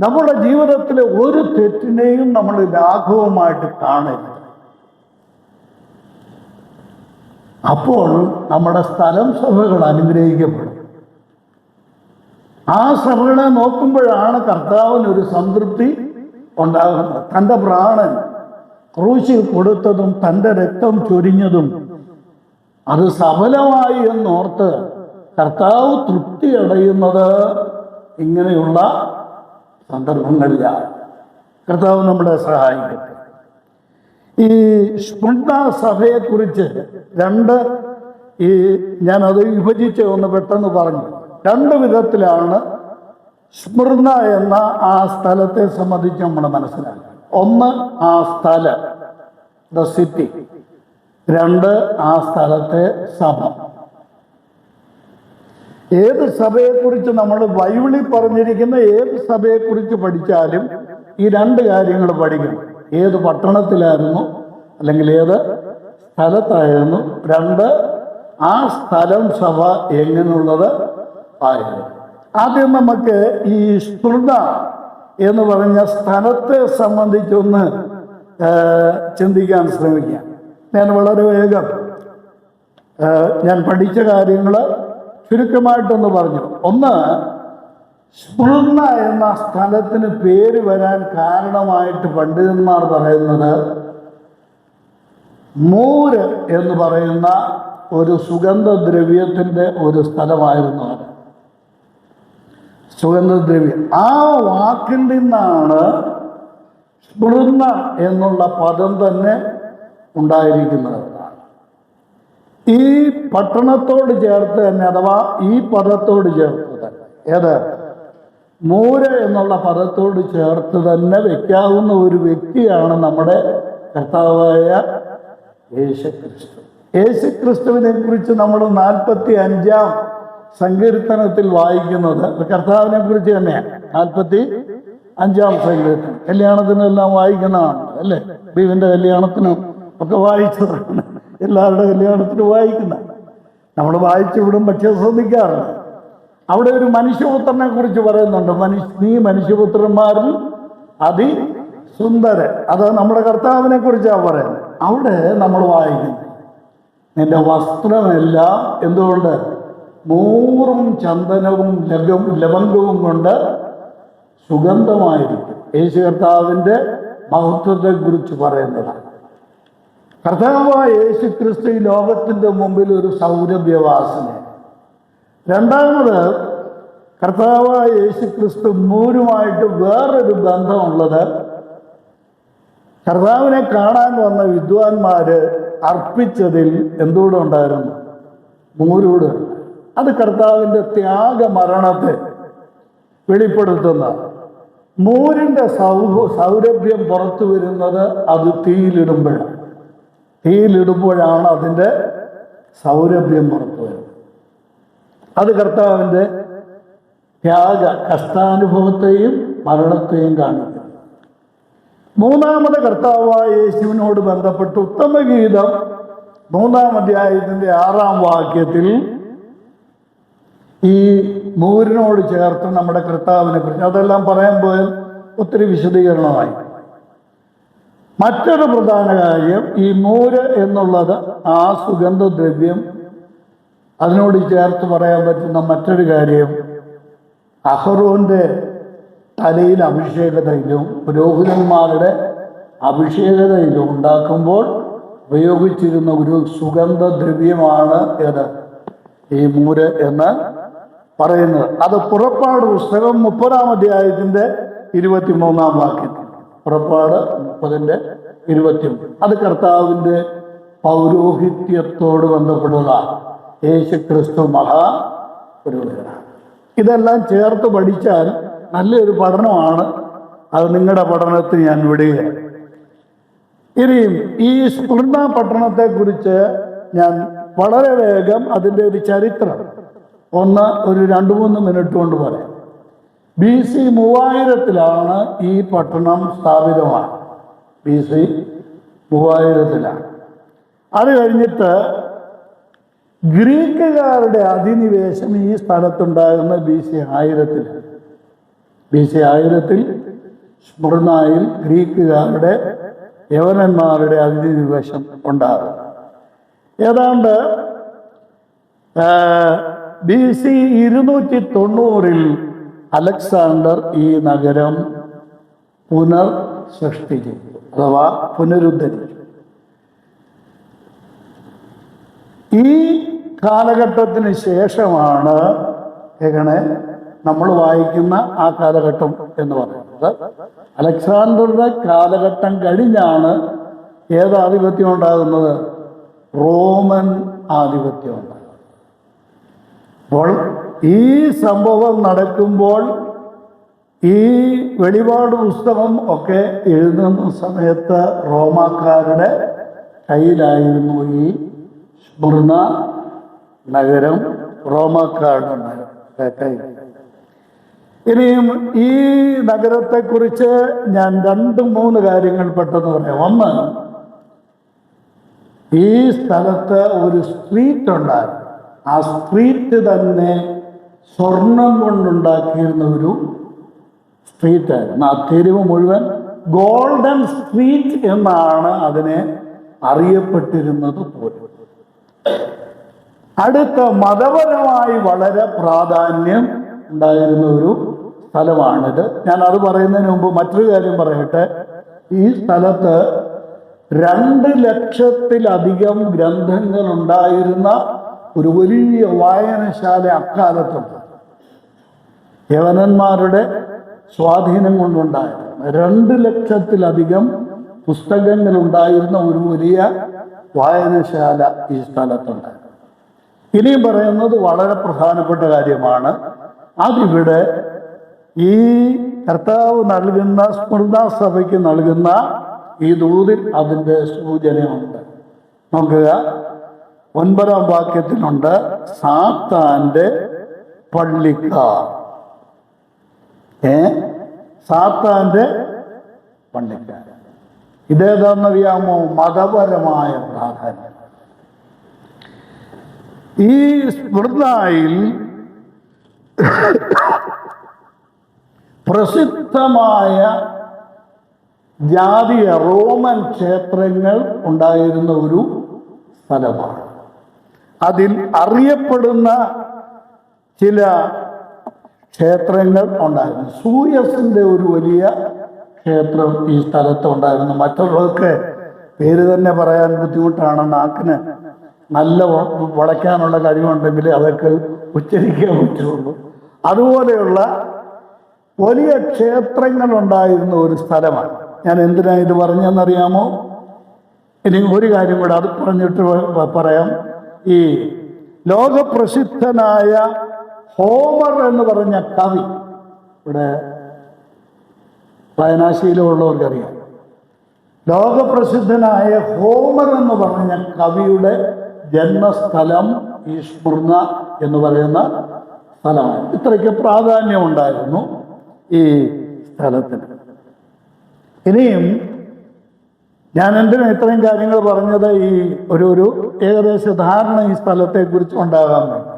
നമ്മുടെ ജീവിതത്തിലെ ഒരു തെറ്റിനെയും നമ്മൾ ലാഘവമായിട്ട് കാണരുത്. അപ്പോൾ നമ്മുടെ സ്ഥലം സഭകൾ അനുഗ്രഹിക്കപ്പെടും. ആ സഭകളെ നോക്കുമ്പോഴാണ് കർത്താവിനൊരു സംതൃപ്തി ഉണ്ടാകുന്നത്. തൻ്റെ പ്രാണൻ ക്രൂശിൽ കൊടുത്തതും തൻ്റെ രക്തം ചൊരിഞ്ഞതും അത് സഫലമായി എന്നോർത്ത് കർത്താവ് തൃപ്തി അടയുന്നത് ഇങ്ങനെയുള്ള സന്ദർഭങ്ങളിലാണ്. കർത്താവ് നമ്മളെ സഹായിക്കട്ടെ. ഈ സ്മുർണ സഭയെക്കുറിച്ച് ഞാനത് വിഭജിച്ച് ഒന്ന് പെട്ടെന്ന് പറഞ്ഞു. 2 വിധത്തിലാണ് സ്മുർണ എന്ന ആ സ്ഥലത്തെ സംബന്ധിച്ച് നമ്മൾ മനസ്സിലാക്കുക. ഒന്ന്, ആ സ്ഥലം, ദ സിറ്റി. 2, ആ സ്ഥലത്തെ സഭ. ഏത് സഭയെക്കുറിച്ച് നമ്മൾ ബൈബിളിൽ പറഞ്ഞിരിക്കുന്ന ഏത് സഭയെക്കുറിച്ച് പഠിച്ചാലും ഈ 2 കാര്യങ്ങൾ പഠിക്കണം. ഏത് പട്ടണത്തിലായിരുന്നു, അല്ലെങ്കിൽ ഏത് സ്ഥലത്തായിരുന്നു. 2, ആ സ്ഥലം, സഭ എങ്ങനെയുള്ളത് ആയിരുന്നു. ആദ്യം നമുക്ക് ഈ സ്മുർണ എന്ന് പറഞ്ഞ സ്ഥലത്തെ സംബന്ധിച്ചൊന്ന് ചിന്തിക്കാൻ ശ്രമിക്കാം. ഞാൻ വളരെ വേഗം ഞാൻ പഠിച്ച കാര്യങ്ങൾ ചുരുക്കമായിട്ടൊന്ന് പറഞ്ഞു. ഒന്ന്, സ്മുർണ എന്ന സ്ഥലത്തിന് പേര് വരാൻ കാരണമായിട്ട് പണ്ഡിതന്മാർ പറയുന്നത് മൂര് എന്ന് പറയുന്ന ഒരു സുഗന്ധദ്രവ്യത്തിൻ്റെ ഒരു സ്ഥലമായിരുന്നു അത്. സുഗന്ധദ്രവ്യം, ആ വാക്കിൽ നിന്നാണ് സ്മുർണ എന്നുള്ള പദം തന്നെ ഉണ്ടായിരിക്കുന്നത്. ഈ പട്ടണത്തോട് ചേർത്ത് തന്നെ, അഥവാ ഈ പദത്തോട് ചേർത്ത് തന്നെ, ഏത് മൂര് എന്നുള്ള പദത്തോട് ചേർത്ത് തന്നെ വെക്കാവുന്ന ഒരു വ്യക്തിയാണ് നമ്മുടെ കർത്താവായ യേശുക്രിസ്തു. യേശുക്രിസ്തുവിനെ കുറിച്ച് നമ്മൾ 45-ാം സങ്കീർത്തനത്തിൽ വായിക്കുന്നത് കർത്താവിനെ കുറിച്ച് തന്നെയാണ്. 45-ാം സങ്കീർത്തനം കല്യാണത്തിനെല്ലാം വായിക്കുന്നതാണ് അല്ലേ? ബീവിൻ്റെ കല്യാണത്തിനും ഒക്കെ വായിച്ചതാണ്, എല്ലാവരുടെ കല്യാണത്തിനും വായിക്കുന്ന. നമ്മൾ വായിച്ചു വിടും, പക്ഷെ ശ്രദ്ധിക്കാറുണ്ട്. അവിടെ ഒരു മനുഷ്യപുത്രനെ കുറിച്ച് പറയുന്നുണ്ട്. നീ മനുഷ്യപുത്രന്മാരിൽ അതിസുന്ദരൻ. അത് നമ്മുടെ കർത്താവിനെ കുറിച്ചാണ് പറയുന്നത്. അവിടെ നമ്മൾ വായിക്കുന്നത്, നിന്റെ വസ്ത്രമെല്ലാം എന്തുകൊണ്ട്? മൂറും ചന്ദനവും ലവംഗവും കൊണ്ട് സുഗന്ധമായിരിക്കും. യേശു കർത്താവിൻ്റെ മഹത്വത്തെക്കുറിച്ച് പറയുന്നതാണ്. കർത്താവായ യേശു ക്രിസ്തു ഈ ലോകത്തിൻ്റെ മുമ്പിൽ ഒരു സൗരഭ്യവാസനയാണ്. രണ്ടാമത്, കർത്താവായ യേശു ക്രിസ്തു മൂരുമായിട്ട് വേറൊരു ബന്ധമുള്ളത്, കർത്താവിനെ കാണാൻ വന്ന വിദ്വാൻമാര് അർപ്പിച്ചതിൽ എന്തുകൂടെ ഉണ്ടായിരുന്നു? മൂരൂട്. അത് കർത്താവിൻ്റെ ത്യാഗമരണത്തെ വെളിപ്പെടുത്തുന്ന. മൂരിൻ്റെ സൗരഭ്യം പുറത്തു വരുന്നത് അത് തീയിലിടുമ്പോഴാണ് അതിൻ്റെ സൗരഭ്യം പുറത്തു വരുന്നത്. അത് കർത്താവിൻ്റെ കഷ്ടാനുഭവത്തെയും മരണത്തെയും കാണിക്കുന്നു. മൂന്നാമത്, കർത്താവായ യേശുവിനോട് ബന്ധപ്പെട്ട് ഉത്തമഗീതം 3-ാം അധ്യായത്തിൻ്റെ 6-ാം വാക്യത്തിൽ ഈ മൂരിനോട് ചേർത്ത് നമ്മുടെ കർത്താവിനെ കുറിച്ച്, അതെല്ലാം പറയാൻ പോയാൽ ഒത്തിരി വിശദീകരണമായി. മറ്റൊരു പ്രധാന കാര്യം, ഈ മൂര് എന്നുള്ളത് ആ സുഗന്ധദ്രവ്യം, അതിനോട് ചേർത്ത് പറയാൻ പറ്റുന്ന മറ്റൊരു കാര്യം, അഹറോന്റെ തലയിൽ അഭിഷേക തൈലവും പുരോഹിതന്മാരുടെ അഭിഷേക തൈലവും ഉണ്ടാക്കുമ്പോൾ ഉപയോഗിച്ചിരുന്ന ഒരു സുഗന്ധദ്രവ്യമാണ് ഏത്? ഈ മൂര് എന്ന് പറയുന്നത്. അത് പുറപ്പാട് പുസ്തകം 30-ാം അധ്യായത്തിൻ്റെ 23-ാം വാക്യത്തിൽ, പുറപ്പാട് 30-ന്റെ 23. അത് കർത്താവിൻ്റെ പൗരോഹിത്യത്തോട് ബന്ധപ്പെട്ടതാണ്. യേശുക്രിസ്തു മഹാപുരോഹിതനാണ്. ഇതെല്ലാം ചേർത്ത് പഠിച്ചാൽ നല്ലൊരു പഠനമാണ്. അത് നിങ്ങളുടെ പഠനത്തിന് ഞാൻ വിടുകയാണ്. ഇനിയും ഈ സ്മുർണ പട്ടണത്തെക്കുറിച്ച് ഞാൻ വളരെ വേഗം അതിൻ്റെ ഒരു ചരിത്രം ഒരു 2-3 മിനിറ്റ് കൊണ്ട് പറയാം. BC 3000-ലാണ് ഈ പട്ടണം സ്ഥാപിതമാണ്. BC 3000-ലാണ്. അത് കഴിഞ്ഞിട്ട് ഗ്രീക്കുകാരുടെ അധിനിവേശം ഈ സ്ഥലത്തുണ്ടാകുന്ന BC 1000-ലാണ്. BC 1000-ൽ സ്മുർണയിൽ ഗ്രീക്കുകാരുടെ, യവനന്മാരുടെ അധിനിവേശം ഉണ്ടാകും. ഏതാണ്ട് BC 290-ൽ അലക്സാണ്ടർ ഈ നഗരം പുനർസൃഷ്ടിച്ചു, അഥവാ പുനരുദ്ധരിച്ചു. ഈ കാലഘട്ടത്തിന് ശേഷമാണ് നമ്മൾ വായിക്കുന്ന ആ കാലഘട്ടം എന്ന് പറയുന്നത്. അലക്സാണ്ടറുടെ കാലഘട്ടം കഴിഞ്ഞാണ് ഏതാധിപത്യം ഉണ്ടാകുന്നത്? റോമൻ ആധിപത്യം ഉണ്ടാകും. അപ്പോൾ ഈ സംഭവം നടക്കുമ്പോൾ ഈ വെളിപാട് പുസ്തകം ഒക്കെ എഴുതുന്ന സമയത്ത് റോമാക്കാരുടെ കയ്യിലായിരുന്നു ഈ സ്മുർണ നഗരം, റോമാക്കാരുടെ കയ്യിൽ. ഇനിയും ഈ നഗരത്തെക്കുറിച്ച് ഞാൻ 2-3 കാര്യങ്ങൾ പെട്ടെന്ന് പറയാം. ഒന്ന്, ഈ സ്ഥലത്ത് ഒരു സ്ട്രീറ്റ് ഉണ്ടായിരുന്നു. ആ സ്ട്രീറ്റ് തന്നെ സ്വർണം കൊണ്ടുണ്ടാക്കിയിരുന്ന ഒരു സ്ട്രീറ്റായിരുന്നു. ആ തെരുവ് മുഴുവൻ ഗോൾഡൻ സ്ട്രീറ്റ് എന്നാണ് അതിനെ അറിയപ്പെട്ടിരുന്നത് പോലും. അടുത്ത, മതപരമായി വളരെ പ്രാധാന്യം ഉണ്ടായിരുന്ന ഒരു സ്ഥലമാണിത്. ഞാൻ അത് പറയുന്നതിന് മുമ്പ് മറ്റൊരു കാര്യം പറയട്ടെ. ഈ സ്ഥലത്ത് 2 ലക്ഷത്തിലധികം ഗ്രന്ഥങ്ങൾ ഉണ്ടായിരുന്ന ഒരു വലിയ വായനശാല അക്കാലത്തുണ്ട്. യവനന്മാരുടെ സ്വാധീനം കൊണ്ടുണ്ടായിരുന്നു 2 ലക്ഷത്തിലധികം പുസ്തകങ്ങൾ ഉണ്ടായിരുന്ന ഒരു വലിയ വായനശാല ഈ സ്ഥലത്തുണ്ടായിരുന്നു. ഇനിയും പറയുന്നത് വളരെ പ്രധാനപ്പെട്ട കാര്യമാണ്. അതിവിടെ ഈ കർത്താവ് നൽകുന്ന സ്മുർണ സഭയ്ക്ക് നൽകുന്ന ഈ ദൂതിൽ അതിൻ്റെ സൂചനയുണ്ട്. നോക്കുക, 9-ാം വാക്യത്തിലുണ്ട്, സാത്താൻ്റെ പള്ളിക്കാർ. സാത്താൻ്റെ പള്ളിക്കാർ. ഇതേതാണെന്നറിയാമോ? മതപരമായ പ്രാധാന്യം. ഈ സ്മുർണയിൽ പ്രസിദ്ധമായ ജാതീയ റോമൻ ക്ഷേത്രങ്ങൾ ഉണ്ടായിരുന്ന ഒരു സ്ഥലമാണ്. അതിൽ അറിയപ്പെടുന്ന ചില ക്ഷേത്രങ്ങൾ ഉണ്ടായിരുന്നു. സൂയസിൻ്റെ ഒരു വലിയ ക്ഷേത്രം ഈ സ്ഥലത്ത് ഉണ്ടായിരുന്നു. മറ്റുള്ളവർക്ക് പേര് തന്നെ പറയാൻ ബുദ്ധിമുട്ടാണ്. നാക്കിന് നല്ല വളയ്ക്കാനുള്ള കഴിവുണ്ടെങ്കിൽ അതൊക്കെ ഉച്ചരിക്കാൻ പറ്റുള്ളൂ. അതുപോലെയുള്ള വലിയ ക്ഷേത്രങ്ങൾ ഉണ്ടായിരുന്ന ഒരു സ്ഥലമാണ്. ഞാൻ എന്തിനാ ഇത് പറഞ്ഞെന്നറിയാമോ? ഇനി ഒരു കാര്യം കൂടെ അത് പറഞ്ഞിട്ട് പറയാം. ഈ ലോകപ്രസിദ്ധനായ ഹോമർ എന്ന് പറഞ്ഞ കവി, ഇവിടെ വായനാശീലമുള്ളവർക്കറിയാം, ലോകപ്രസിദ്ധനായ ഹോമർ എന്ന് പറഞ്ഞ കവിയുടെ ജന്മസ്ഥലം ഈ സ്മുർണ എന്ന് പറയുന്ന സ്ഥലമാണ്. ഇത്രയ്ക്ക് പ്രാധാന്യമുണ്ടായിരുന്നു ഈ സ്ഥലത്തിന്. ഇനിയും ഞാൻ എന്തിനാ ഇത്രയും കാര്യങ്ങൾ പറഞ്ഞത്? ഈ ഒരു ഏകദേശ ധാരണ ഈ സ്ഥലത്തെക്കുറിച്ച് ഉണ്ടാകാൻ വേണ്ടി.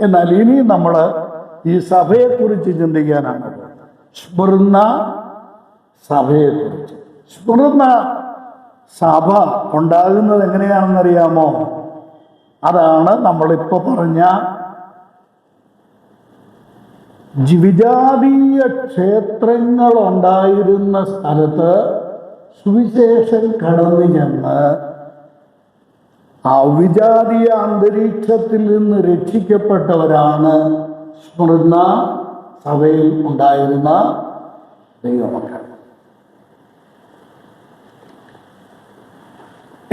എന്നാൽ ഇനി നമ്മൾ ഈ സഭയെക്കുറിച്ച് ചിന്തിക്കാനാണ്. സ്മുർണ സഭയെക്കുറിച്ച്. സ്മുർണ സഭ ഉണ്ടാകുന്നത് എങ്ങനെയാണെന്നറിയാമോ? അതാണ് നമ്മളിപ്പോൾ പറഞ്ഞ വിജാതീയ ക്ഷേത്രങ്ങൾ ഉണ്ടായിരുന്ന സ്ഥലത്ത് സുവിശേഷം കടന്നു ചെന്ന് ആ വിജാതീയ അന്തരീക്ഷത്തിൽ നിന്ന് രക്ഷിക്കപ്പെട്ടവരാണ് സ്മുർണ സഭയിൽ ഉണ്ടായിരുന്ന ദൈവമക്കൾ.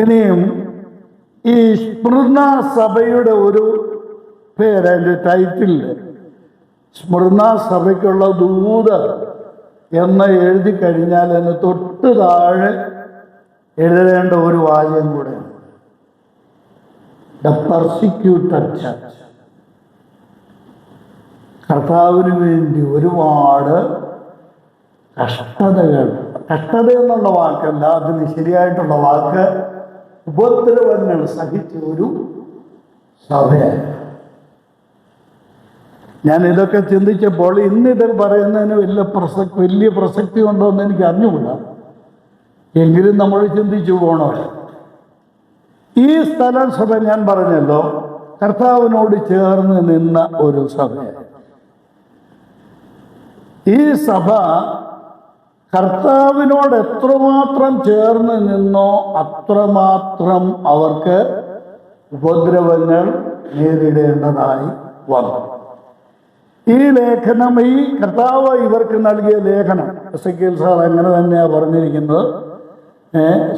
ഇനിയും ഈ സ്മുർണ സഭയുടെ ഒരു പേര്, അതിൻ്റെ ടൈറ്റിൽ സ്മുർണ സഭയ്ക്കുള്ള ദൂത് എന്ന് എഴുതി കഴിഞ്ഞാൽ അതിന് തൊട്ട് താഴെ എഴുതേണ്ട ഒരു വാചകം കൂടെ, ദ പെർസിക്യൂട്ടഡ് ചർച്ച്. കർത്താവിന് വേണ്ടി ഒരുപാട് കഷ്ടത എന്നുള്ള വാക്കല്ല, അതിന് ശരിയായിട്ടുള്ള വാക്ക് ഉപദ്രവങ്ങൾ സഹിച്ച ഒരു സഭയാണ്. ഞാൻ ഇതൊക്കെ ചിന്തിച്ചപ്പോൾ ഇന്നിത് പറയുന്നതിന് വലിയ പ്രസക്തി ഉണ്ടോ എന്ന് എനിക്ക് അറിഞ്ഞുകൂടാ. എങ്കിലും നമ്മൾ ചിന്തിച്ചു പോകണോ. ഈ സ്ഥലം സഭ ഞാൻ പറഞ്ഞല്ലോ കർത്താവിനോട് ചേർന്ന് നിന്ന ഒരു സഭയാണ്. ഈ സഭ കർത്താവിനോട് എത്രമാത്രം ചേർന്ന് നിന്നോ അത്രമാത്രം അവർക്ക് ഉപദ്രവങ്ങൾ നേരിടേണ്ടതായി വന്നു. ഈ ലേഖനം, ഈ കർത്താവ് ഇവർക്ക് നൽകിയ ലേഖനം, എസെക്കിയേൽ സാർ അങ്ങനെ തന്നെയാണ് പറഞ്ഞിരിക്കുന്നത്,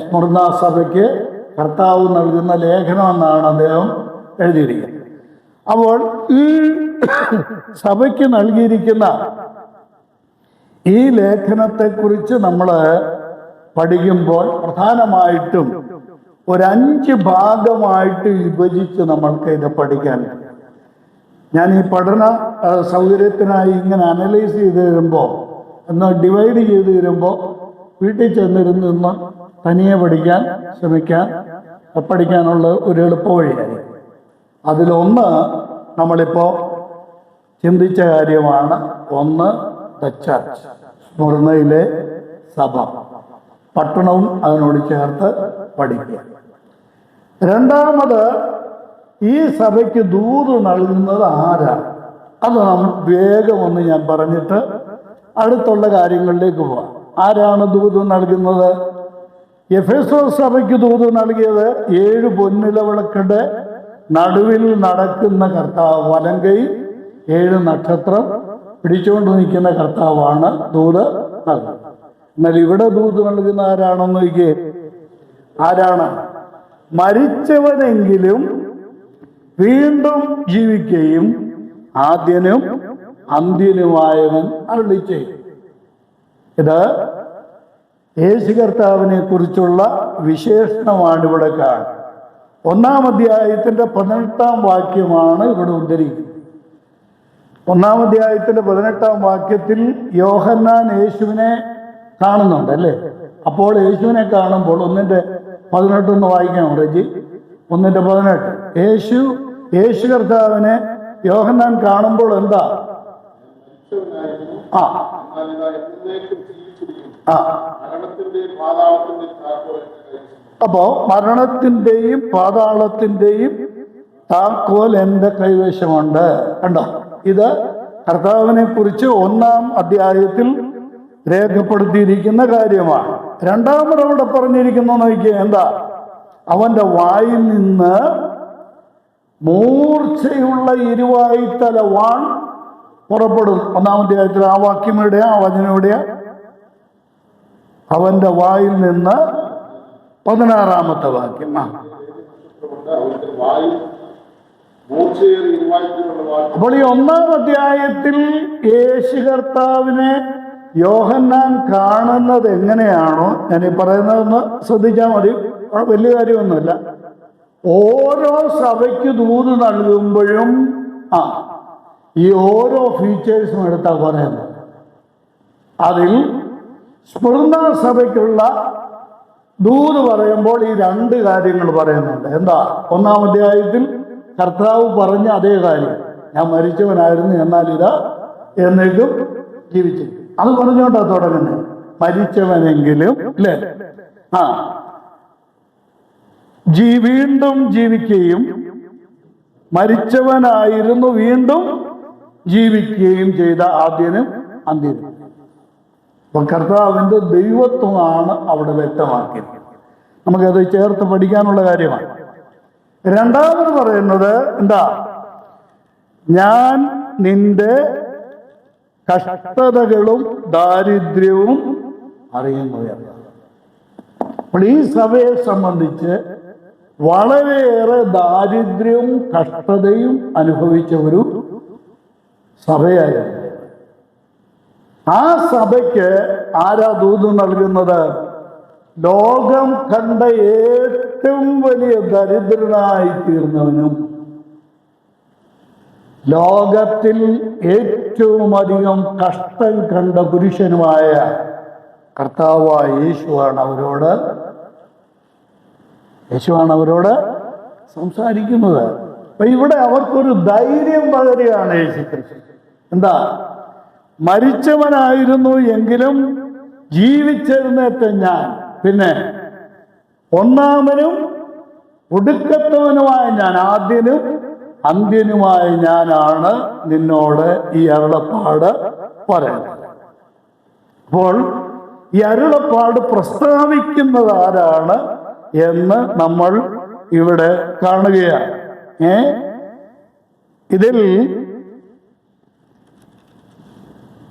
സ്മർണ സഭയ്ക്ക് കർത്താവ് നൽകുന്ന ലേഖനം എന്നാണ് അദ്ദേഹം എഴുതിയിരിക്കുന്നത്. അപ്പോൾ ഈ സഭയ്ക്ക് നൽകിയിരിക്കുന്ന ഈ ലേഖനത്തെക്കുറിച്ച് നമ്മൾ പഠിക്കുമ്പോൾ പ്രധാനമായിട്ടും ഒരു 5 ഭാഗമായിട്ട് വിഭജിച്ച് നമ്മൾക്ക് ഇത് പഠിക്കാൻ. ഞാൻ ഈ പഠന സൗകര്യത്തിനായി ഇങ്ങനെ അനലൈസ് ചെയ്ത് തരുമ്പോൾ, ഒന്ന് ഡിവൈഡ് ചെയ്ത് തരുമ്പോൾ വീട്ടിൽ ചെന്നിരുന്ന് നിന്ന് തനിയെ പഠിക്കാനുള്ള ഒരു എളുപ്പവഴിയായി. അതിലൊന്ന് നമ്മളിപ്പോൾ ചിന്തിച്ച കാര്യമാണ്. ഒന്ന് ദ ചർച്ച്, സ്മർണയിലെ സഭ, പട്ടണവും അതിനോട് ചേർത്ത് പഠിക്കുക. രണ്ടാമത് ഈ സഭയ്ക്ക് ദൂത് നൽകുന്നത് ആരാണ്? അത് നമ്മൾ വേഗം ഒന്ന് ഞാൻ പറഞ്ഞിട്ട് അടുത്തുള്ള കാര്യങ്ങളിലേക്ക് പോവാം. ആരാണ് ദൂത് നൽകുന്നത്? എഫെസോസ് സഭയ്ക്ക് ദൂത് നൽകിയത് 7 പൊന്നിലവിളക്കുടെ നടുവിൽ നടക്കുന്ന കർത്താവ്, വലങ്കൈ 7 നക്ഷത്രം പിടിച്ചുകൊണ്ട് നിൽക്കുന്ന കർത്താവാണ് ദൂത് നൽകുന്നത്. എന്നാൽ ഇവിടെ ദൂത് നൽകുന്ന ആരാണെന്ന് നോക്കിയേ. ആരാണ്? മരിച്ചവനെങ്കിലും വീണ്ടും ജീവിക്കുകയും ആദ്യനും അന്ത്യനുമായവൻ അരുളി ചെയ്യും. ഇത് യേശു കർത്താവിനെ കുറിച്ചുള്ള വിശേഷണമാണ് ഇവിടെ കാണുന്നത്. 1-ാം അധ്യായത്തിന്റെ 18-ാം വാക്യമാണ് ഇവിടെ ഉദ്ധരിക്കുന്നത്. 1-ാം അധ്യായത്തിന്റെ 18-ാം വാക്യത്തിൽ യോഹന്നാൻ യേശുവിനെ കാണുന്നുണ്ട് അല്ലേ? അപ്പോൾ യേശുവിനെ കാണുമ്പോൾ 1:18 വായിക്കാം റജി. 1:18 യേശു കർത്താവിനെ യോഹന്നാൻ കാണുമ്പോൾ എന്താ? അപ്പോ മരണത്തിന്റെയും പാതാളത്തിന്റെയും താക്കോൽ എൻ്റെ കൈവശമുണ്ട്. കണ്ടോ? ഇത് കർത്താവിനെ കുറിച്ച് 1-ാം അധ്യായത്തിൽ രേഖപ്പെടുത്തിയിരിക്കുന്ന കാര്യമാണ്. രണ്ടാമത് അവിടെ പറഞ്ഞിരിക്കുന്ന നോക്കിയാൽ എന്താ? അവന്റെ വായിൽ നിന്ന് മൂർച്ചയുള്ള ഇരുവായ്ത്തല വാൺ പുറപ്പെടും. 1-ാം അധ്യായത്തിൽ ആ വാക്യം എവിടെയാ? ആ വചനം എവിടെയാ? അവന്റെ വായിൽ നിന്ന് 16-ാമത്തെ വാക്യം. അപ്പോൾ ഈ 1-ാം അധ്യായത്തിൽ യേശു കർത്താവിനെ യോഹന്നാൻ കാണുന്നത് എങ്ങനെയാണോ ഞാൻ ഈ പറയുന്നതെന്ന് ശ്രദ്ധിച്ചാൽ മതി. വലിയ കാര്യമൊന്നുമില്ല. ഓരോ സഭയ്ക്ക് ദൂത് നൽകുമ്പോഴും ഈ ഓരോ ഫീച്ചേഴ്സും എടുത്താ പറയുന്നത്. അതിൽ സ്മർണ സഭയ്ക്കുള്ള ദൂത് പറയുമ്പോൾ ഈ 2 കാര്യങ്ങൾ പറയുന്നുണ്ട്. എന്താ? 1-ാം അധ്യായത്തിൽ കർത്താവ് പറഞ്ഞ അതേ കാര്യം, ഞാൻ മരിച്ചവനായിരുന്നു എന്നാൽ ഇതാ എന്നേക്കും ജീവിച്ചു. അത് പറഞ്ഞോണ്ടാ തുടങ്ങുന്നത്. മരിച്ചവനെങ്കിലും അല്ലേ വീണ്ടും ജീവിക്കുകയും മരിച്ചവനായിരുന്നു വീണ്ടും ജീവിക്കുകയും ചെയ്ത ആദ്യനും അന്ത്യനും. അപ്പൊ കർത്താവിന്റെ ദൈവത്വമാണ് അവിടെ വ്യക്തമാക്കിയത്. നമുക്കത് ചേർത്ത് പഠിക്കാനുള്ള കാര്യമാണ്. രണ്ടാമത് പറയുന്നത് എന്താ? ഞാൻ നിന്റെ കഷ്ടതകളും ദാരിദ്ര്യവും അറിയുന്നവയാണ്. അപ്പോൾ ഈ സഭയെ സംബന്ധിച്ച് വളരെയേറെ ദാരിദ്ര്യവും കഷ്ടതയും അനുഭവിച്ച ഒരു സഭയായിരുന്നു. ആ സഭയ്ക്ക് ആരാ ദൂത് നൽകുന്നത്? ലോകം കണ്ട ഏറ്റവും വലിയ ദരിദ്രനായി തീർന്നവനും ലോകത്തിൽ ഏറ്റവും അധികം കഷ്ടം കണ്ട പുരുഷനുമായ കർത്താവായ യേശുവാണ് അവരോട് സംസാരിക്കുന്നത്. അപ്പൊ ഇവിടെ അവർക്കൊരു ധൈര്യം പകരുകയാണ് യേശു ക്രിസ്തു. എന്താ? മരിച്ചവനായിരുന്നു എങ്കിലും ജീവിച്ചെഴുന്നേറ്റ ഞാൻ, പിന്നെ ഒന്നാമനും ഒടുക്കത്തവനുമായ ഞാൻ, ആദ്യനും അന്ത്യനുമായ ഞാനാണ് നിന്നോട് ഈ അരുളപ്പാട് പറയുന്നത്. അപ്പോൾ ഈ അരുളപ്പാട് പ്രസ്താവിക്കുന്നത് ആരാണ് എന്ന് നമ്മൾ ഇവിടെ കാണുകയാണ്. ഇതിൽ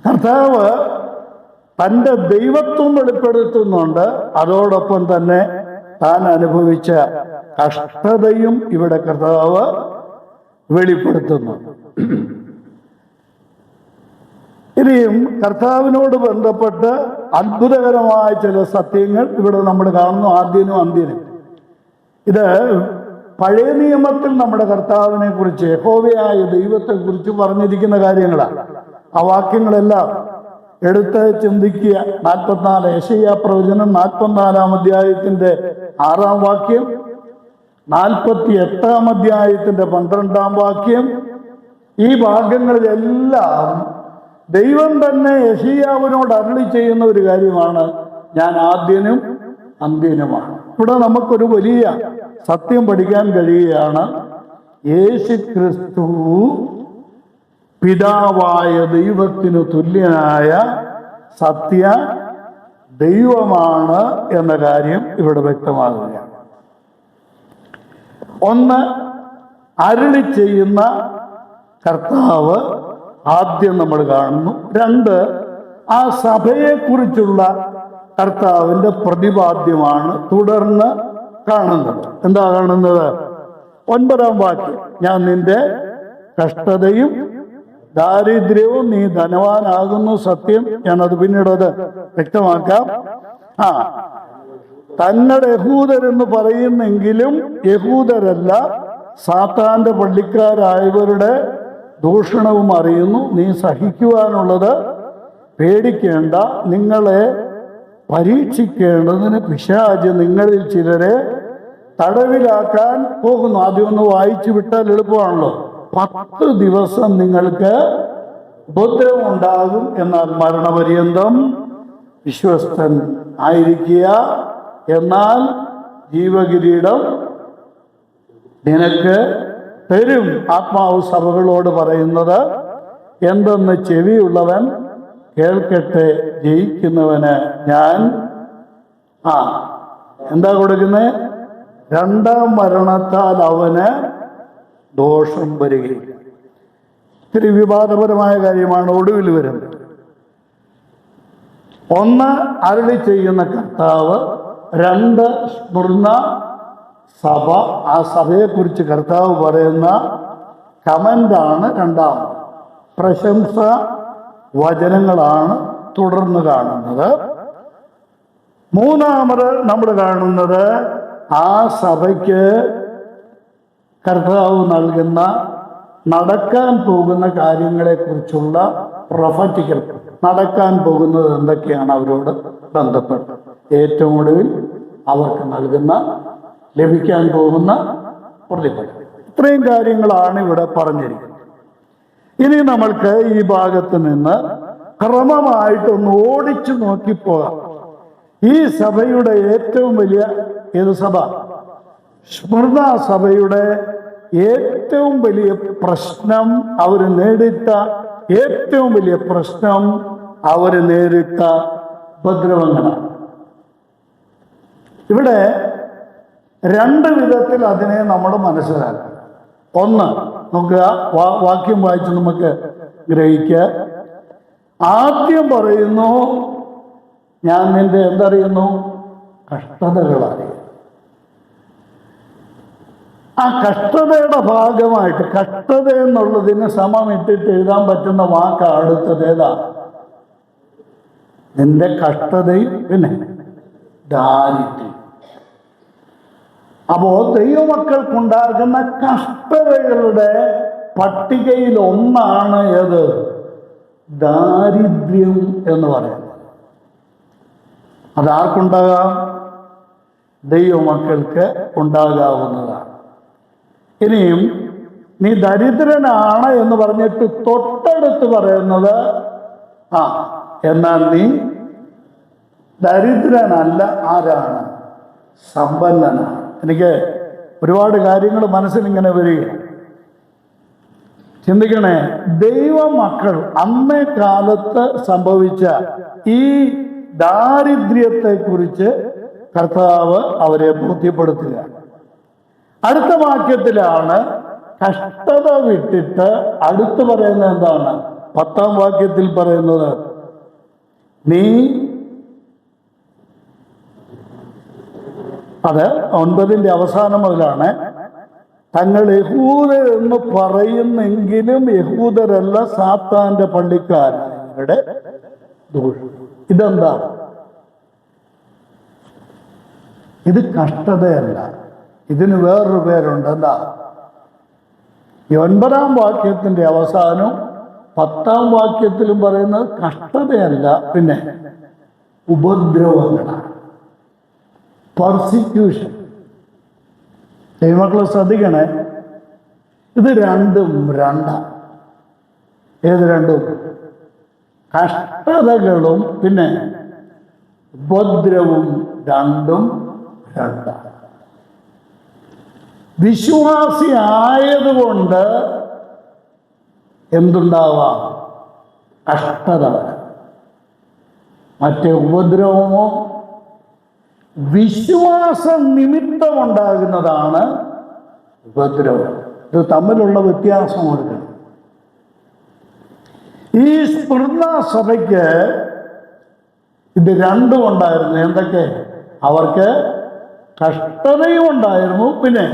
കർത്താവ് തൻ്റെ ദൈവത്വം വെളിപ്പെടുത്തുന്നുണ്ട്. അതോടൊപ്പം തന്നെ താൻ അനുഭവിച്ച കഷ്ടതയും ഇവിടെ കർത്താവ് വെളിപ്പെടുത്തുന്നു. ഇനിയും കർത്താവിനോട് ബന്ധപ്പെട്ട് അത്ഭുതകരമായ ചില സത്യങ്ങൾ ഇവിടെ നമ്മൾ കാണുന്നു. ആദ്യനും അന്ത്യനും. ഇത് പഴയ നിയമത്തിൽ നമ്മുടെ കർത്താവിനെ കുറിച്ച്, യഹോവയായ ദൈവത്തെ കുറിച്ച് പറഞ്ഞിരിക്കുന്ന കാര്യങ്ങളാണ്. ആ വാക്യങ്ങളെല്ലാം എടുത്ത് ചിന്തിക്കുക. 44 യെശയ്യാ പ്രവചനം 44-ാം അധ്യായത്തിന്റെ 6-ാം വാക്യം, 48-ാം അധ്യായത്തിന്റെ 12-ാം വാക്യം. ഈ ഭാഗങ്ങളിലെല്ലാം ദൈവം തന്നെ യെശയ്യാവിനോട് അരുളി ചെയ്യുന്ന ഒരു കാര്യമാണ്, ഞാൻ ആദ്യനും അന്ത്യനുമാണ്. ഇവിടെ നമുക്കൊരു വലിയ സത്യം പഠിക്കാൻ കഴിയുകയാണ്. യേശുക്രിസ്തു പിതാവായ ദൈവത്തിനു തുല്യനായ സത്യ ദൈവമാണ് എന്ന കാര്യം ഇവിടെ വ്യക്തമാകുകയാണ്. ഒന്ന്, അരുളി ചെയ്യുന്ന കർത്താവ് ആദ്യം നമ്മൾ കാണുന്നു. 2, ആ സഭയെക്കുറിച്ചുള്ള കർത്താവിൻ്റെ പ്രതിപാദ്യമാണ് തുടർന്ന് കാണുന്നത്. എന്താ കാണുന്നത്? 9-ാം വാക്യം, ഞാൻ നിന്റെ കഷ്ടതയും ദാരിദ്ര്യവും നീ ധനവാനാകുന്നു സത്യം. ഞാനത് പിന്നീടത് വ്യക്തമാക്കാം. തങ്ങളുടെ യഹൂദരെന്ന് പറയുന്നെങ്കിലും യഹൂദരല്ല, സാത്താന്റെ പള്ളിക്കാരായവരുടെ ദൂഷണവും അറിയുന്നു. നീ സഹിക്കുവാനുള്ളത് പേടിക്കേണ്ട, നിങ്ങളെ പരീക്ഷിക്കേണ്ടതിന് പിശാച് നിങ്ങളിൽ ചിലരെ തടവിലാക്കാൻ പോകുന്നു. ആദ്യം ഒന്ന് വായിച്ചു വിട്ടാൽ എളുപ്പമാണല്ലോ. 10 ദിവസം നിങ്ങൾക്ക് ഉപദ്രവം ഉണ്ടാകും, എന്നാൽ മരണപര്യന്തം വിശ്വസ്തൻ ആയിരിക്കുക, എന്നാൽ ജീവകിരീടം നിനക്ക് തരും. ആത്മാവ് സഭകളോട് പറയുന്നത് എന്തെന്ന് ചെവിയുള്ളവൻ കേൾക്കട്ടെ. ജയിക്കുന്നവന് ഞാൻ എന്താ കൊടുക്കുന്നത്? 2ാം മരണത്താൽ അവന് ദോഷം വരികയില്ല. ഇത്തിരി വിവാദപരമായ കാര്യമാണ് ഒടുവിൽ വരുന്നത്. 1, അരുളി ചെയ്യുന്ന കർത്താവ്. 2, സ്മൃണ സഭ. ആ സഭയെക്കുറിച്ച് കർത്താവ് പറയുന്ന കമൻ്റാണ് 2ാമത്. പ്രശംസ വചനങ്ങളാണ് തുടർന്ന് കാണുന്നത്. 3ാമത് നമ്മൾ കാണുന്നത് ആ സഭയ്ക്ക് കർത്താവ് നൽകുന്ന നടക്കാൻ പോകുന്ന കാര്യങ്ങളെക്കുറിച്ചുള്ള പ്രൊഫറ്റിക്കൽ, നടക്കാൻ പോകുന്നത് എന്തൊക്കെയാണ് അവരോട് ബന്ധപ്പെട്ട് ഏറ്റവും ഒടുവിൽ അവർക്ക് നൽകുന്ന, ലഭിക്കാൻ പോകുന്ന പ്രതിഫലം. ഇത്രയും കാര്യങ്ങളാണ് ഇവിടെ പറഞ്ഞിരിക്കുന്നത്. ഇനി നമ്മൾക്ക് ഈ ഭാഗത്ത് നിന്ന് ക്രമമായിട്ടൊന്ന് ഓടിച്ചു നോക്കിപ്പോകാം. ഈ സഭയുടെ ഏറ്റവും വലിയ ഏത് സഭ? സ്മൃണ സഭയുടെ ഏറ്റവും വലിയ പ്രശ്നം, അവർ നേരിട്ട ഏറ്റവും വലിയ പ്രശ്നം, അവർ നേരിട്ട ഉപദ്രവങ്ങളാണ്. ഇവിടെ 2 വിധത്തിൽ അതിനെ നമ്മൾ മനസ്സിലാക്കണം. 1, നമുക്ക് വാക്യം വായിച്ച് നമുക്ക് ഗ്രഹിക്കുക. ആദ്യം പറയുന്നു, ഞാൻ നിന്റെ എന്തറിയുന്നു? കഷ്ടതകളറിയുന്നു. ആ കഷ്ടതയുടെ ഭാഗമായിട്ട്, കഷ്ടത എന്നുള്ളതിന് സമമിട്ടിട്ട് എഴുതാൻ പറ്റുന്ന വാക്ക് അടുത്തത് ഏതാണ്? നിന്റെ കഷ്ടതയും പിന്നെ ദാരിദ്ര്യം. അപ്പോ ദൈവമക്കൾക്കുണ്ടാകുന്ന കഷ്ടതകളുടെ പട്ടികയിൽ ഒന്നാണ് ഏത്? ദാരിദ്ര്യം എന്ന് പറയുന്നത്. അതാർക്കുണ്ടാകാം? ദൈവമക്കൾക്ക് ഉണ്ടാകാവുന്നതാണ്. ഇനിയും നീ ദരിദ്രനാണ് എന്ന് പറഞ്ഞിട്ട് തൊട്ടടുത്ത് പറയുന്നത് എന്നാൽ നീ ദരിദ്രനല്ല, ആരാണ്? സമ്പന്നനാണ്. എനിക്ക് ഒരുപാട് കാര്യങ്ങൾ മനസ്സിലിങ്ങനെ വരികയാണ്. ചിന്തിക്കണേ, ദൈവമക്കൾ അന്നേ കാലത്ത് സംഭവിച്ച ഈ ദാരിദ്ര്യത്തെക്കുറിച്ച് കർത്താവ് അവരെ ബോധ്യപ്പെടുത്തുക. അടുത്ത വാക്യത്തിലാണ് കഷ്ടത വിട്ടിട്ട് അടുത്ത് പറയുന്നത് എന്താണ്? 10-ാം വാക്യത്തിൽ പറയുന്നത് നീ അത് 9-ന്റെ അവസാനം മുതലാണ്. തങ്ങൾ യഹൂദർ എന്ന് പറയുന്നെങ്കിലും യഹൂദരല്ല, സാത്താന്റെ പള്ളിക്കാരുടെ ദോഷം. ഇതെന്താ? ഇത് കഷ്ടതയല്ല, ഇതിന് വേറൊരു പേരുണ്ട്. എന്താ? ഈ 9-ാം വാക്യത്തിന്റെ അവസാനം 10-ാം വാക്യത്തിലും പറയുന്നത് കഷ്ടതയല്ല, പിന്നെ ഉപദ്രവങ്ങളാണ്, പെർസിക്യൂഷൻ. ദൈവമക്കളെ ശ്രദ്ധിക്കണേ, ഇത് രണ്ടും രണ്ടാണ്. ഏത് രണ്ടും? കഷ്ടതകളും പിന്നെ ഉപദ്രവവും രണ്ടും രണ്ടാണ്. വിശ്വാസി ആയതുകൊണ്ട് എന്തുണ്ടാവാം? കഷ്ടത. മറ്റേ ഉപദ്രവമോ വിശ്വാസ നിമിത്തമുണ്ടാകുന്നതാണ് ഉപദ്രവം. ഇത് തമ്മിലുള്ള വ്യത്യാസം കൊടുക്കണം. ഈ സ്മൃണ സഭയ്ക്ക് ഇത് രണ്ടും ഉണ്ടായിരുന്നു. എന്തൊക്കെ? അവർക്ക് കഷ്ടതയും ഉണ്ടായിരുന്നു, പിന്നെ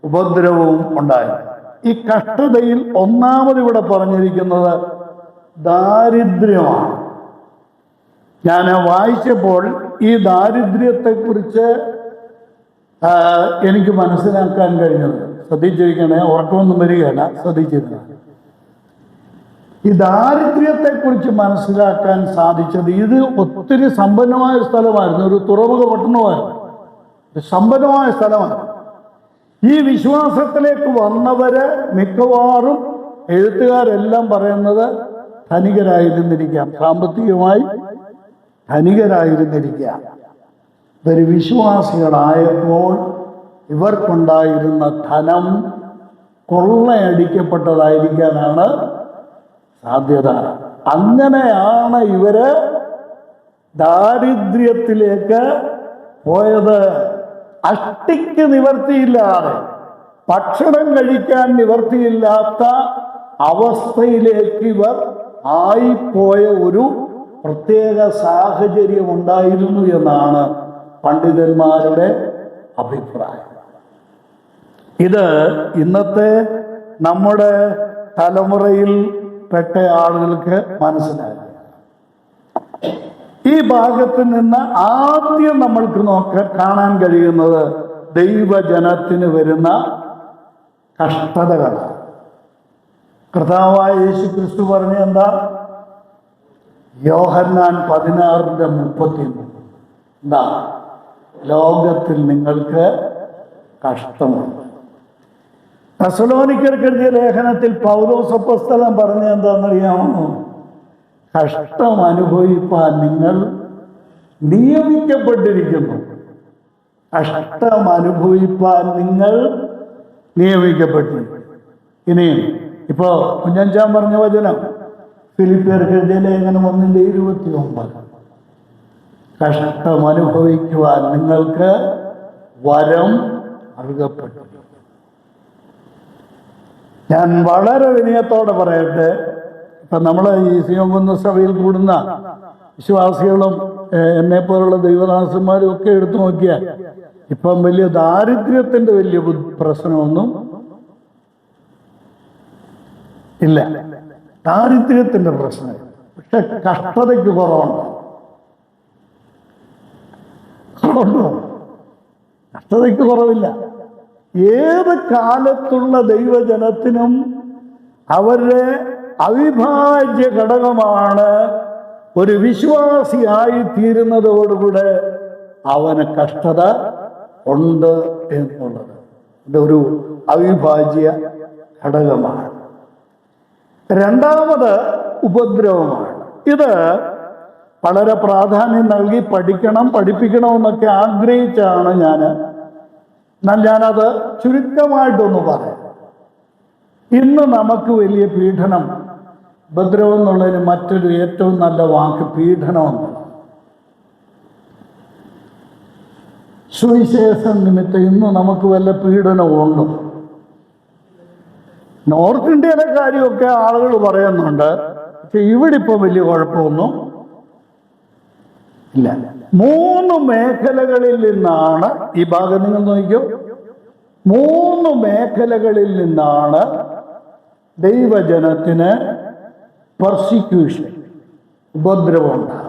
ഉപദ്രവവും ഉണ്ടായിരുന്നു. ഈ കഷ്ടതയിൽ ഒന്നാമത് ഇവിടെ പറഞ്ഞിരിക്കുന്നത് ദാരിദ്ര്യമാണ്. ഞാൻ വായിച്ചപ്പോൾ ഈ ദാരിദ്ര്യത്തെക്കുറിച്ച് എനിക്ക് മനസ്സിലാക്കാൻ കഴിഞ്ഞത്, ശ്രദ്ധിച്ചിരിക്കണേ, ഉറക്കമൊന്നും വരികയല്ല, ശ്രദ്ധിച്ചിരുന്നത്. ഈ ദാരിദ്ര്യത്തെക്കുറിച്ച് മനസ്സിലാക്കാൻ സാധിച്ചത്, ഇത് ഒത്തിരി സമ്പന്നമായ സ്ഥലമായിരുന്നു, ഒരു തുറമുഖ പട്ടണമായിരുന്നു, സമ്പന്നമായ സ്ഥലമാണ്. ഈ വിശ്വാസത്തിലേക്ക് വന്നവര് മിക്കവാറും എഴുത്തുകാരെല്ലാം പറയുന്നത് ധനികരായിരുന്നിരിക്കാം, സാമ്പത്തികമായി ധനികരായിരുന്നിരിക്കാം. ഇവര് വിശ്വാസികളായപ്പോൾ ഇവർക്കുണ്ടായിരുന്ന ധനം കൊള്ളയടിക്കപ്പെട്ടതായിരിക്കാനാണ് സാധ്യത. അങ്ങനെയാണ് ഇവര് ദാരിദ്ര്യത്തിലേക്ക് പോയത്. അഷ്ടിക്ക് നിവർത്തിയില്ലാതെ, ഭക്ഷണം കഴിക്കാൻ നിവർത്തിയില്ലാത്ത അവസ്ഥയിലേക്ക് ഇവർ ആയിപ്പോയ ഒരു പ്രത്യേക സാഹചര്യം ഉണ്ടായിരുന്നു എന്നാണ് പണ്ഡിതന്മാരുടെ അഭിപ്രായം. ഇത് ഇന്നത്തെ നമ്മുടെ തലമുറയിൽ പെട്ട ആളുകൾക്ക് മനസ്സിലായി. ഈ ഭാഗത്ത് നിന്ന് ആദ്യം നമ്മൾക്ക് കാണാൻ കഴിയുന്നത് ദൈവജനത്തിന് വരുന്ന കഷ്ടതകളാണ്. കർത്താവായ യേശു ക്രിസ്തു പറഞ്ഞ എന്താ? യോഹന്നാൻ 16:33 എന്താ? ലോകത്തിൽ നിങ്ങൾക്ക് കഷ്ടമുണ്ട്. തെസ്സലോനിക്കർക്ക് എഴുതിയ ലേഖനത്തിൽ പൗലോസ് അപ്പോസ്തലൻ പറഞ്ഞ എന്താണെന്നറിയാമോ? കഷ്ടം അനുഭവിപ്പാൻ നിങ്ങൾ നിയമിക്കപ്പെട്ടിരിക്കുന്നു. കഷ്ടം അനുഭവിപ്പാൻ നിങ്ങൾ നിയമിക്കപ്പെട്ടിരിക്കുന്നു. ഇനിയും ഇപ്പോ കുഞ്ഞഞ്ചാൻ പറഞ്ഞ വചനം ഫിലിപ്പിയർക്ക് എഴുതിയ ലേഖനം 1:29 കഷ്ടം അനുഭവിക്കുവാൻ നിങ്ങൾക്ക് വരം നൽകപ്പെട്ടു. ഞാൻ വളരെ വിനയത്തോടെ പറയട്ടെ, ഇപ്പം നമ്മൾ ഈ സിയോൻകുന്ന് സഭയിൽ കൂടുന്ന വിശ്വാസികളും എന്നെപ്പോലുള്ള ദൈവദാസന്മാരും ഒക്കെ എടുത്തു നോക്കിയാൽ ഇപ്പം വലിയ ദാരിദ്ര്യത്തിൻ്റെ വലിയ പ്രശ്നമൊന്നും ഇല്ല. ദാരിദ്ര്യത്തിൻ്റെ പ്രശ്നം, പക്ഷെ കഷ്ടതയ്ക്ക് കുറവുണ്ടോ? കഷ്ടതയ്ക്ക് കുറവില്ല. ഏത് കാലത്തുള്ള ദൈവജനത്തിനും അവരുടെ അവിഭാജ്യ ഘടകമാണ് ഒരു വിശ്വാസിയായി തീരുന്നതോടുകൂടെ അവന് കഷ്ടത ഉണ്ട് എന്നുള്ളത്. ഇതൊരു അവിഭാജ്യ ഘടകമാണ്. രണ്ടാമത് ഉപദ്രവമാണ്. ഇത് വളരെ പ്രാധാന്യം നൽകി പഠിപ്പിക്കണമെന്നൊക്കെ ആഗ്രഹിച്ചാണ് എന്നാൽ ഞാനത് ചുരുക്കമായിട്ടൊന്ന് പറയാം. ഇന്ന് നമുക്ക് വലിയ പീഡനം, ഉപദ്രവം എന്നുള്ളതിന് മറ്റൊരു ഏറ്റവും നല്ല വാക്ക് പീഡനമെന്ന്. സുവിശേഷം നിമിത്തം ഇന്ന് നമുക്ക് വല്ല പീഡനമുണ്ടോ? നോർത്ത് ഇന്ത്യയിലെ കാര്യമൊക്കെ ആളുകൾ പറയുന്നുണ്ട്, പക്ഷെ ഇവിടെ ഇപ്പോൾ വലിയ കുഴപ്പമൊന്നും ഇല്ല. 3 മേഖലകളിൽ നിന്നാണ് ഈ ഭാഗം നിങ്ങൾ നോക്കിക്കോ. 3 മേഖലകളിൽ നിന്നാണ് ദൈവജനത്തിന് പെർസിക്യൂഷൻ, ഉപദ്രവം ഉണ്ടാകും.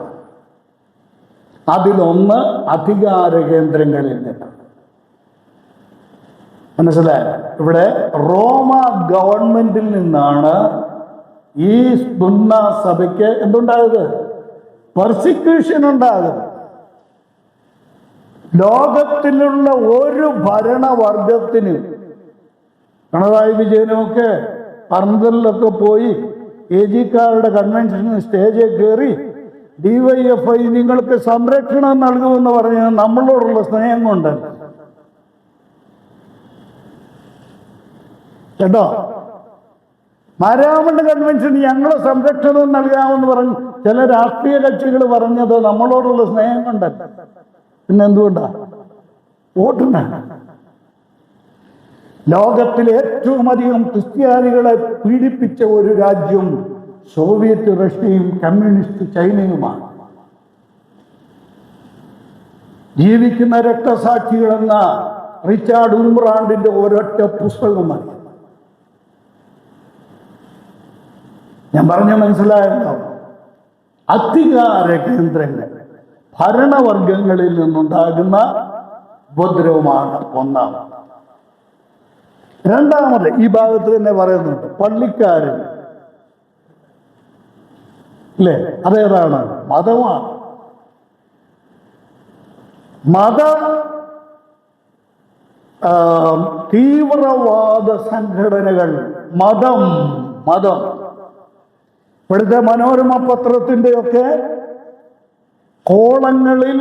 അതിലൊന്ന് അധികാര കേന്ദ്രങ്ങളിൽ നിന്നാണ്. മനസ്സിലായോ? ഇവിടെ റോമ ഗവൺമെന്റിൽ നിന്നാണ് ഈ സ്തുന്ന സഭയ്ക്ക് എന്തുണ്ടായത്? പെർസിക്യൂഷൻ ഉണ്ടാകും. ലോകത്തിലുള്ള ഒരു ഭരണവർഗത്തിനും, പിണറായി വിജയനുമൊക്കെ പറന്തലിലൊക്കെ പോയി AG-ക്കാരുടെ കൺവെൻഷന് സ്റ്റേജിൽ കയറി DYFI നിങ്ങൾക്ക് സംരക്ഷണം നൽകുമെന്ന് പറഞ്ഞ് നമ്മളോടുള്ള സ്നേഹം കൊണ്ടല്ല കേട്ടോ. മാരാമണ്ഡ് കൺവെൻഷന് ഞങ്ങൾ സംരക്ഷണം നൽകാമെന്ന് പറഞ്ഞ് ചില രാഷ്ട്രീയ കക്ഷികൾ പറഞ്ഞത് നമ്മളോടുള്ള സ്നേഹം കൊണ്ടല്ല. പിന്നെ എന്തുകൊണ്ടാ? വോട്ടിനാണ്. ലോകത്തിലെ ഏറ്റവും അധികം ക്രിസ്ത്യാനികളെ പീഡിപ്പിച്ച ഒരു രാജ്യം സോവിയറ്റ് റഷ്യയും കമ്മ്യൂണിസ്റ്റ് ചൈനയുമാണ്. ജീവിക്കുന്ന രക്തസാക്ഷികളെന്ന റിച്ചാർഡ് ഉംബ്രാണ്ടിന്റെ ഒരൊറ്റ പുസ്തകമാണ്. ഞാൻ പറഞ്ഞ മനസ്സിലായല്ലോ. അധികാര കേന്ദ്രങ്ങൾ, ഭരണവർഗങ്ങളിൽ നിന്നുണ്ടാകുന്ന ഉപദ്രവമാണ് ഒന്നാമത്. രണ്ടാമത് ഈ ഭാഗത്ത് തന്നെ പറയുന്നുണ്ട് പള്ളിക്കാരൻ, അല്ലേ? അതേതാണ്? മതമാണ്. മത തീവ്രവാദ സംഘടനകൾ, മതം ഇവിടുത്തെ മനോരമ പത്രത്തിൻ്റെയൊക്കെ കോളങ്ങളിൽ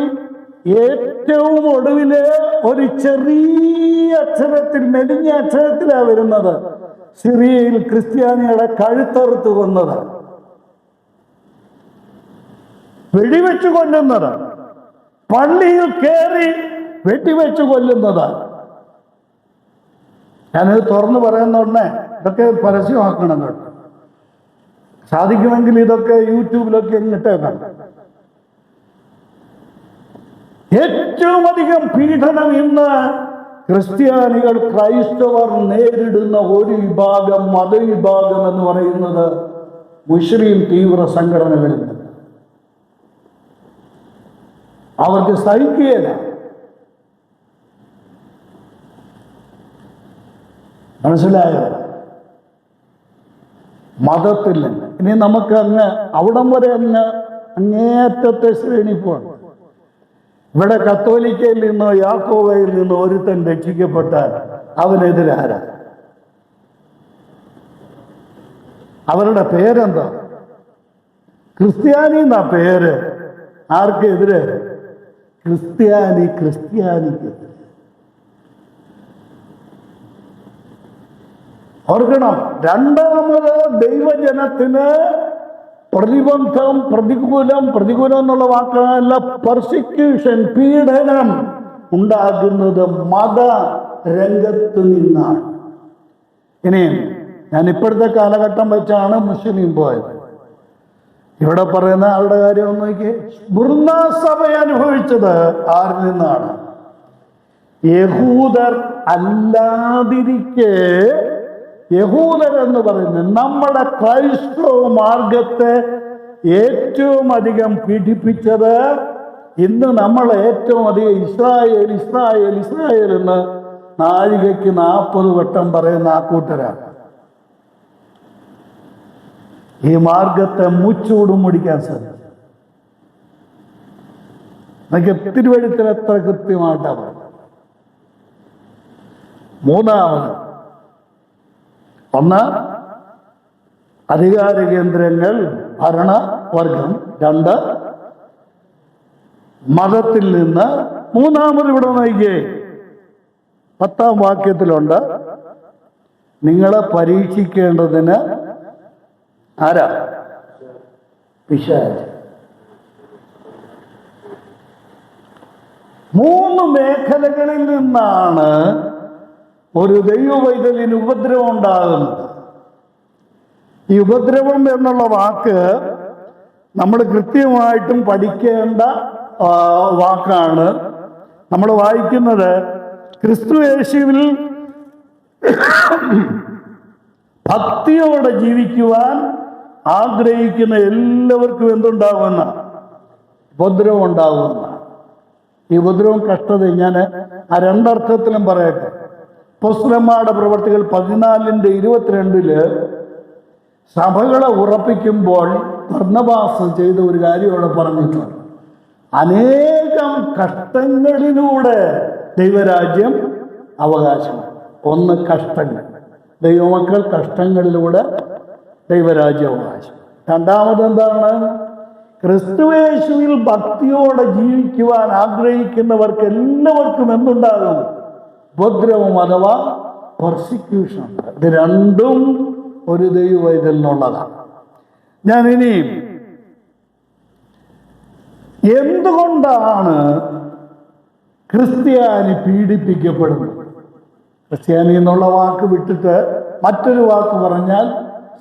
ഏറ്റവും ഒടുവില് ഒരു ചെറിയ അക്ഷരത്തിൽ, മെലിഞ്ഞ അക്ഷരത്തിലാണ് വരുന്നത്, സിറിയയിൽ ക്രിസ്ത്യാനികളെ കഴുത്തറുത്ത് കൊന്നത്, വെടിവെച്ച് കൊല്ലുന്നത്, പള്ളിയിൽ കയറി വെടിവെച്ച് കൊല്ലുന്നത്. ഞാനിത് തുറന്നു പറയുന്നുടനെ ഇതൊക്കെ പരസ്യമാക്കണം കേട്ടോ. സാധിക്കുമെങ്കിൽ ഇതൊക്കെ യൂട്യൂബിലൊക്കെ ഇട്ടേക്കാം. ഏറ്റവും അധികം പീഡനം ഇന്ന് ക്രിസ്ത്യാനികൾ, ക്രൈസ്തവർ നേരിടുന്ന ഒരു വിഭാഗം, മതവിഭാഗം എന്ന് പറയുന്നത് മുസ്ലിം തീവ്ര സംഘടനകളിൽ നിന്ന്. അവർക്ക് സഹിക്കുകയില്ല. മനസ്സിലായോ? മതത്തിൽ നിന്ന് ഇനി നമുക്ക് അങ്ങ് അവിടം വരെ അങ്ങേയറ്റത്തെ ശ്രേണി പോകണം. ഇവിടെ കത്തോലിക്കയിൽ നിന്നോ യാക്കോബയിൽ നിന്നോ ഒരുത്തൻ രക്ഷിക്കപ്പെട്ടാൽ അവനെതിരാരാ? അവരുടെ പേരെന്താ? ക്രിസ്ത്യാനി എന്നാ പേര്. ആർക്കെതിരെ? ക്രിസ്ത്യാനിക്ക്. ഓർക്കണം, രണ്ടാമത് ദൈവജനത്തിന് പ്രതിബന്ധം, പ്രതികൂലം എന്നുള്ള വാക്കല്ല, പെർസിക്യൂഷൻ, പീഡനം ഉണ്ടാകുന്നത് മത രംഗത്ത് നിന്നാണ്. ഇനിയും ഞാൻ ഇപ്പോഴത്തെ കാലഘട്ടം വെച്ചാണ് മുസ്ലിം പോയത്. ഇവിടെ പറയുന്ന ആളുടെ കാര്യം ഒന്ന് നോക്കിയേ. ബുർന സഭ അനുഭവിച്ചത് ആരിൽ നിന്നാണ്? യഹൂദർ അല്ലാതിരിക്കെ, യഹൂദർ എന്ന് പറയുന്നത് നമ്മുടെ ക്രൈസ്തവ മാർഗത്തെ ഏറ്റവും അധികം പീഡിപ്പിച്ചത്, ഇന്ന് നമ്മൾ ഏറ്റവും അധികം ഇസ്രായേൽ എന്ന് നാഴികയ്ക്ക് 40 വട്ടം പറയുന്ന ആ കൂട്ടരാണ്. ഈ മാർഗത്തെ മുച്ചൂടും മുടിക്കാൻ സാധിക്കും. നമുക്ക് തിരുവഴുത്തിൽ എത്ര കൃത്യമായിട്ടാണ് പറയുന്നത്. മൂന്നാമത്, ഒന്ന് അധികാര കേന്ദ്രങ്ങൾ, ഭരണവർഗം. 2 മതത്തിൽ നിന്ന്. മൂന്നാമത് ഇവിടെ നോക്കിയേ, 10ാം വാക്യത്തിലുണ്ട്, നിങ്ങളെ പരീക്ഷിക്കേണ്ടതിന് ആരാ? പിശാച്. 3 മേഖലകളിൽ നിന്നാണ് ഒരു ദൈവവൈതലിന് ഉപദ്രവം ഉണ്ടാകുന്നത്. ഈ ഉപദ്രവം എന്നുള്ള വാക്ക് നമ്മൾ കൃത്യമായിട്ടും പഠിക്കേണ്ട വാക്കാണ് നമ്മൾ വായിക്കുന്നത്. ക്രിസ്തു യേശുവിൽ ഭക്തിയോടെ ജീവിക്കുവാൻ ആഗ്രഹിക്കുന്ന എല്ലാവർക്കും എന്തുണ്ടാകുമെന്ന? ഉപദ്രവം ഉണ്ടാകുമെന്ന. ഈ ഉപദ്രവം കഷ്ടത ഞാൻ ആ രണ്ടർത്ഥത്തിലും പറയട്ടെ. അപ്പോസ്തലന്മാരുടെ പ്രവർത്തികൾ 14:22 സഭകളെ ഉറപ്പിക്കുമ്പോൾ ബർന്നബാസ് ചെയ്ത ഒരു കാര്യം അവിടെ പറഞ്ഞിട്ടുണ്ട്. അനേകം കഷ്ടങ്ങളിലൂടെ ദൈവരാജ്യം അവകാശമാണ്. ഒന്ന്, കഷ്ടങ്ങൾ, ദൈവമക്കൾ കഷ്ടങ്ങളിലൂടെ ദൈവരാജ്യ അവകാശം. രണ്ടാമത് എന്താണ്? ക്രിസ്തുയേശുവിൽ ഭക്തിയോടെ ജീവിക്കുവാൻ ആഗ്രഹിക്കുന്നവർക്ക് എല്ലാവർക്കും എന്തുണ്ടാകും? ഉപദ്രവം അഥവാ പെർസിക്യൂഷൻ. ഇത് രണ്ടും ഒരു ദൈവവൈതലിനുള്ളതാണ്. ഞാൻ ഇനിയും എന്തുകൊണ്ടാണ് ക്രിസ്ത്യാനി പീഡിപ്പിക്കപ്പെടുന്നത്? ക്രിസ്ത്യാനി എന്നുള്ള വാക്ക് വിട്ടിട്ട് മറ്റൊരു വാക്ക് പറഞ്ഞാൽ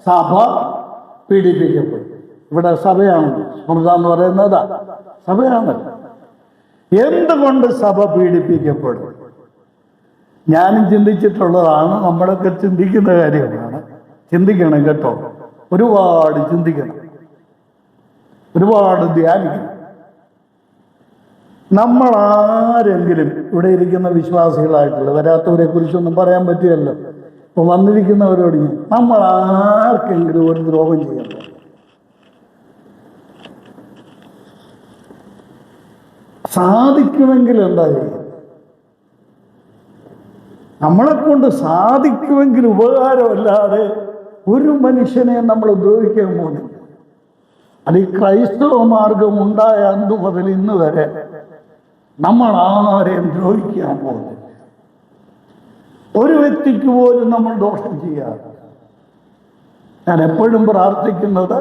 സഭ പീഡിപ്പിക്കപ്പെടും. ഇവിടെ സഭയാണല്ലോ, സ്മൃത എന്ന് പറയുന്നതാ സഭയാണല്ലോ. എന്തുകൊണ്ട് സഭ പീഡിപ്പിക്കപ്പെടും? ഞാനും ചിന്തിച്ചിട്ടുള്ളതാണ്, നമ്മളൊക്കെ ചിന്തിക്കുന്ന കാര്യങ്ങളാണ്. ചിന്തിക്കണം കേട്ടോ, ഒരുപാട് ചിന്തിക്കണം, ഒരുപാട് ധ്യാനിക്കണം. നമ്മൾ ആരെങ്കിലും ഇവിടെ ഇരിക്കുന്ന വിശ്വാസികളായിട്ടുള്ള, വരാത്തവരെ കുറിച്ചൊന്നും പറയാൻ പറ്റിയല്ലോ. ഇപ്പൊ വന്നിരിക്കുന്നവരോട് നമ്മൾ ആർക്കെങ്കിലും ഒരു ദ്രോഹം ചെയ്യണ്ട. സാധിക്കുമെങ്കിൽ എന്താ ചെയ്യുക? നമ്മളെ കൊണ്ട് സാധിക്കുമെങ്കിൽ ഉപകാരമല്ലാതെ ഒരു മനുഷ്യനെ നമ്മൾ ദ്രോഹിക്കാൻ പോകുന്നില്ല. അത് ഈ ക്രൈസ്തവ മാർഗം ഉണ്ടായ അന്ന് മുതൽ ഇന്ന് വരെ നമ്മൾ ആരെയും ദ്രോഹിക്കാൻ പോകുന്നില്ല. ഒരു വ്യക്തിക്ക് പോലും നമ്മൾ ദോഷം ചെയ്യാറ്. ഞാൻ എപ്പോഴും പ്രാർത്ഥിക്കുന്നത്,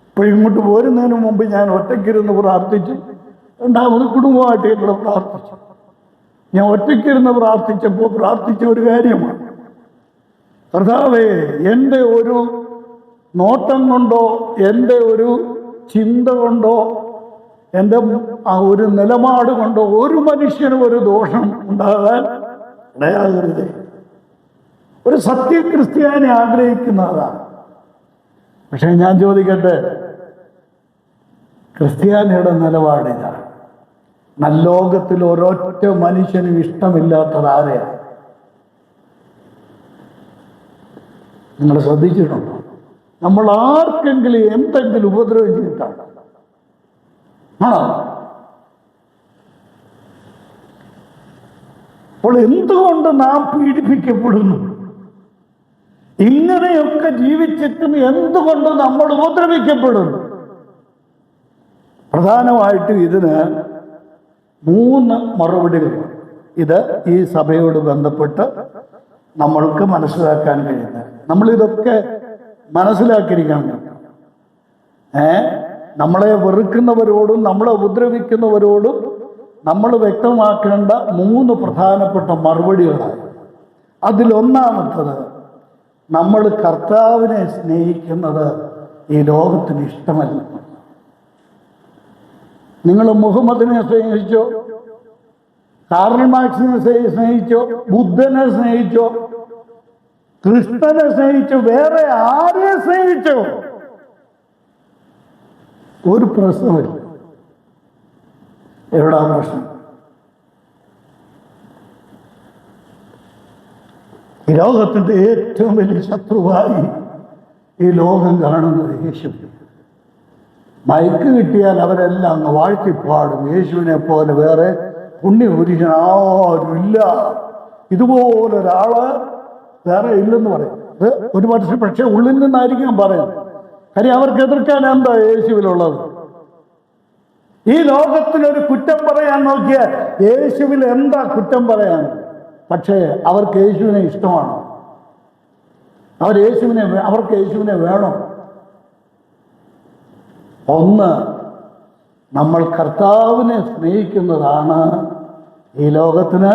ഇപ്പോൾ ഇങ്ങോട്ട് പോരുന്നതിന് മുമ്പ് ഞാൻ ഒറ്റയ്ക്കിരുന്ന് പ്രാർത്ഥിച്ചു, രണ്ടാമത് കുടുംബമായിട്ട് ഇവിടെ പ്രാർത്ഥിച്ചു. ഞാൻ ഒറ്റയ്ക്കിരുന്ന് പ്രാർത്ഥിച്ചപ്പോൾ പ്രാർത്ഥിച്ച ഒരു കാര്യമാണ്, കർത്താവേ, എൻ്റെ ഒരു നോട്ടം കൊണ്ടോ എൻ്റെ ഒരു ചിന്ത കൊണ്ടോ എൻ്റെ ആ ഒരു നിലപാട് കൊണ്ടോ ഒരു മനുഷ്യനും ഒരു ദോഷം ഉണ്ടാകാൻ ഇടയാകരുത്. ഒരു സത്യക്രിസ്ത്യാനി ആഗ്രഹിക്കുന്നതാണ്. പക്ഷെ ഞാൻ ചോദിക്കട്ടെ, ക്രിസ്ത്യാനിയുടെ നിലപാടിതാണ്. ലോകത്തിൽ ഒരൊറ്റ മനുഷ്യനും ഇഷ്ടമില്ലാത്തത് ആരെയാണ്? നിങ്ങൾ ശ്രദ്ധിച്ചിട്ടുണ്ടോ? നമ്മൾ ആർക്കെങ്കിലും എന്തെങ്കിലും ഉപദ്രവം ചെയ്തിട്ടാണ് ആണോ? അപ്പോൾ എന്തുകൊണ്ട് നാം പീഡിപ്പിക്കപ്പെടുന്നു? ഇങ്ങനെയൊക്കെ ജീവിച്ചിട്ടും എന്തുകൊണ്ട് നമ്മൾ ഉപദ്രവിക്കപ്പെടുന്നു? പ്രധാനമായിട്ടും ഇതിന് 3 മറുപടികളുണ്ട്. ഇത് ഈ സഭയോട് ബന്ധപ്പെട്ട് നമ്മൾക്ക് മനസ്സിലാക്കാൻ കഴിയുന്നത്. നമ്മളിതൊക്കെ മനസ്സിലാക്കിയിരിക്കണം. നമ്മളെ വെറുക്കുന്നവരോടും നമ്മളെ ഉപദ്രവിക്കുന്നവരോടും നമ്മൾ വ്യക്തമാക്കേണ്ട 3 പ്രധാനപ്പെട്ട മറുപടികളാണ്. അതിലൊന്നാമത്തത്, നമ്മൾ കർത്താവിനെ സ്നേഹിക്കുന്നത് ഈ ലോകത്തിന് ഇഷ്ടമല്ല. നിങ്ങൾ മുഹമ്മദിനെ സ്നേഹിച്ചോ, കാർൽ മാർക്സിനെ സ്നേഹിച്ചോ, ബുദ്ധനെ സ്നേഹിച്ചോ, കൃഷ്ണനെ സ്നേഹിച്ചോ, വേറെ ആരെ സ്നേഹിച്ചോ, ഒരു പ്രശ്നമില്ല. എവിടാ പ്രശ്നം? ഈ ലോകത്തിന്റെ ഏറ്റവും വലിയ ശത്രുവായി ഈ ലോകം കാണുന്നത് യേശു. മയക്ക് കിട്ടിയാൽ അവരെല്ലാം അങ്ങ് വാഴ്ത്തിപ്പാടും, യേശുവിനെ പോലെ വേറെ പുണ്യപുരുഷൻ ആരുമില്ല, ഇതുപോലൊരാള് വേറെ ഇല്ലെന്ന് പറയും. ഇത് ഒരു പക്ഷേ ഉള്ളിൽ നിന്നായിരിക്കും പറയുന്നത്. കാര്യം അവർക്ക് എതിർക്കാൻ എന്താ യേശുവിലുള്ളത്? ഈ ലോകത്തിലൊരു കുറ്റം പറയാൻ നോക്കിയാൽ യേശുവിൽ എന്താ കുറ്റം പറയാൻ? പക്ഷേ അവർക്ക് യേശുവിനെ ഇഷ്ടമാണ്. അവർക്ക് യേശുവിനെ വേണം. ഒന്ന്, നമ്മൾ കർത്താവിനെ സ്നേഹിക്കുന്നതാണ് ഈ ലോകത്തിന്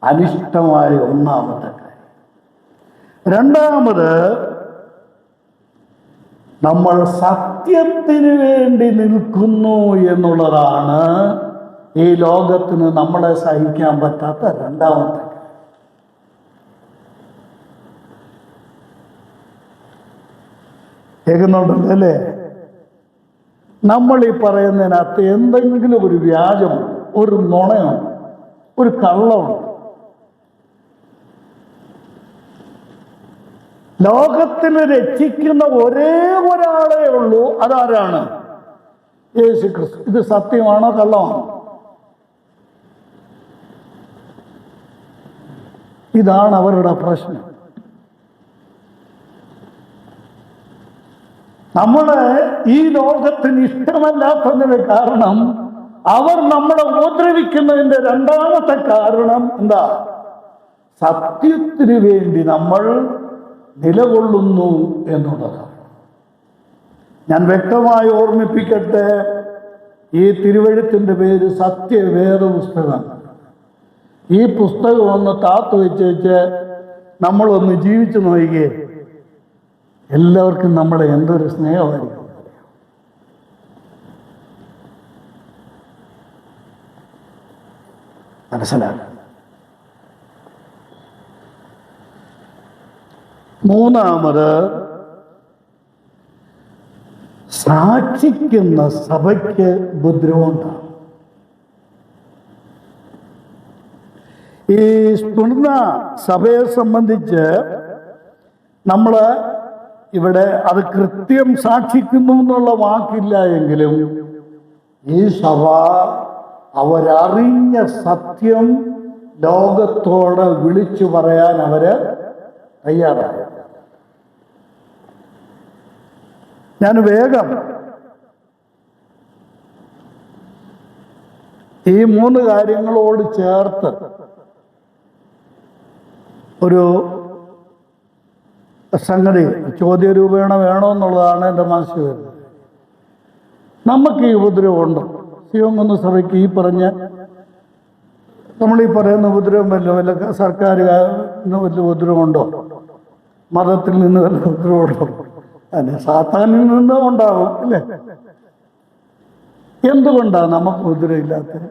അനിഷ്ടമായ ഒന്നാമത്തെ കാര്യം. രണ്ടാമത്, നമ്മൾ സത്യത്തിന് വേണ്ടി നിൽക്കുന്നു എന്നുള്ളതാണ് ഈ ലോകത്തിന് നമ്മളെ സഹിക്കാൻ പറ്റാത്ത രണ്ടാമത്തെ. കേൾക്കുന്നുണ്ടല്ലോ അല്ലേ? നമ്മൾ ഈ പറയുന്നതിനകത്ത് എന്തെങ്കിലും ഒരു വ്യാജമുണ്ട്, ഒരു നുണയുണ്ട്, ഒരു കള്ളമുണ്ട്. ലോകത്തിൽ രക്ഷിക്കുന്ന ഒരേ ഒരാളേ ഉള്ളൂ. അതാരാണ്? യേശു ക്രിസ്തു. ഇത് സത്യമാണോ കള്ളമാണോ? ഇതാണ് അവരുടെ പ്രശ്നം. നമ്മളെ ഈ ലോകത്തിന് ഇഷ്ടമല്ലാത്തതിന് കാരണം, അവർ നമ്മളെ ഉപദ്രവിക്കുന്നതിന്റെ രണ്ടാമത്തെ കാരണം എന്താ? സത്യത്തിന് വേണ്ടി നമ്മൾ നിലകൊള്ളുന്നു എന്നുള്ളതാണ്. ഞാൻ വ്യക്തമായി ഓർമ്മിപ്പിക്കട്ടെ, ഈ തിരുവെഴുത്തിന്റെ പേര് സത്യവേദ പുസ്തകമാണ്. ഈ പുസ്തകം ഒന്ന് താത്തു വെച്ച് നമ്മളൊന്ന് ജീവിച്ചു നോക്കിയേ, എല്ലാവർക്കും നമ്മളെ എന്തൊരു സ്നേഹമായിരിക്കും. മനസ്സിലാക്കാം. മൂന്നാമത്, സാക്ഷിക്കുന്ന സഭയ്ക്ക് ഉപദ്രവമുണ്ടാകും. ഈ സ്മൃത സഭയെ സംബന്ധിച്ച് നമ്മൾ ഇവിടെ അത് കൃത്യം സാക്ഷിക്കുന്നു എന്നുള്ള വാക്കില്ല എങ്കിലും, ഈ സഭ അവരറിഞ്ഞ സത്യം ലോകത്തോട് വിളിച്ചു പറയാൻ അവര് തയ്യാറായി. ഞാൻ വേഗം ഈ മൂന്ന് കാര്യങ്ങളോട് ചേർത്ത് ഒരു സംഗതി ചോദ്യരൂപേണ വേണമെന്നുള്ളതാണ് എൻ്റെ മനസ്സിൽ വരുന്നത്. നമുക്ക് ഈ ഉപദ്രവമുണ്ടോ? ശിവംകുന്ന് സഭയ്ക്ക് ഈ പറഞ്ഞ നമ്മളീ പറയുന്ന ഉപദ്രവം വല്ല സർക്കാരിന് വല്ല ഉപദ്രവമുണ്ടോ? മതത്തിൽ നിന്ന് വല്ല ഉപദ്രവമുണ്ടോ? അല്ലെ, സാത്താനിൽ നിന്ന് ഉണ്ടാകും അല്ലേ? എന്തുകൊണ്ടാണ് നമുക്ക് ഉപദ്രവം ഇല്ലാത്തത്?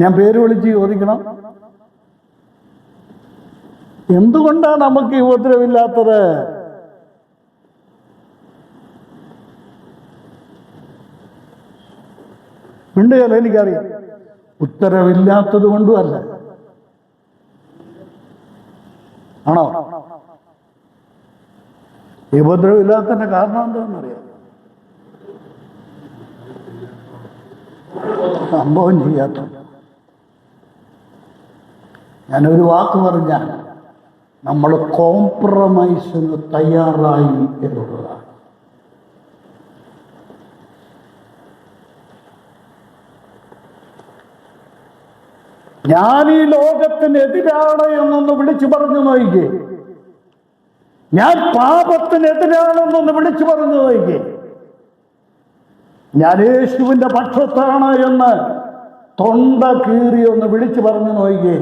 ഞാൻ പേര് വിളിച്ച് ചോദിക്കണം, എന്തുകൊണ്ടാണ് നമുക്ക് ഈ ഉപദ്രവമില്ലാത്തത്? ഉണ്ടല്ലോ, എനിക്കറിയാം. ഉത്തരവില്ലാത്തത് കൊണ്ടുമല്ല. ആണോ? ഈ ഉപദ്രവമില്ലാത്തതിന്റെ കാരണം എന്താണെന്നറിയാം? സംഭവം ചെയ്യാത്ത. ഞാനൊരു വാക്ക് പറഞ്ഞാൽ നമ്മൾ കോംപ്രമൈസിന് തയ്യാറായി എന്നുള്ളതാണ്. ഞാൻ ഈ ലോകത്തിനെതിരാണ് എന്നൊന്ന് വിളിച്ചു പറഞ്ഞു നോക്കിക്കേ. ഞാൻ പാപത്തിനെതിരാണെന്നൊന്ന് വിളിച്ചു പറഞ്ഞു നോക്കിക്കേ. ഞാൻ യേശുവിന്റെ പക്ഷത്താണ് എന്ന് തൊണ്ട കീറി ഒന്ന് വിളിച്ചു പറഞ്ഞു നോക്കിക്കേ.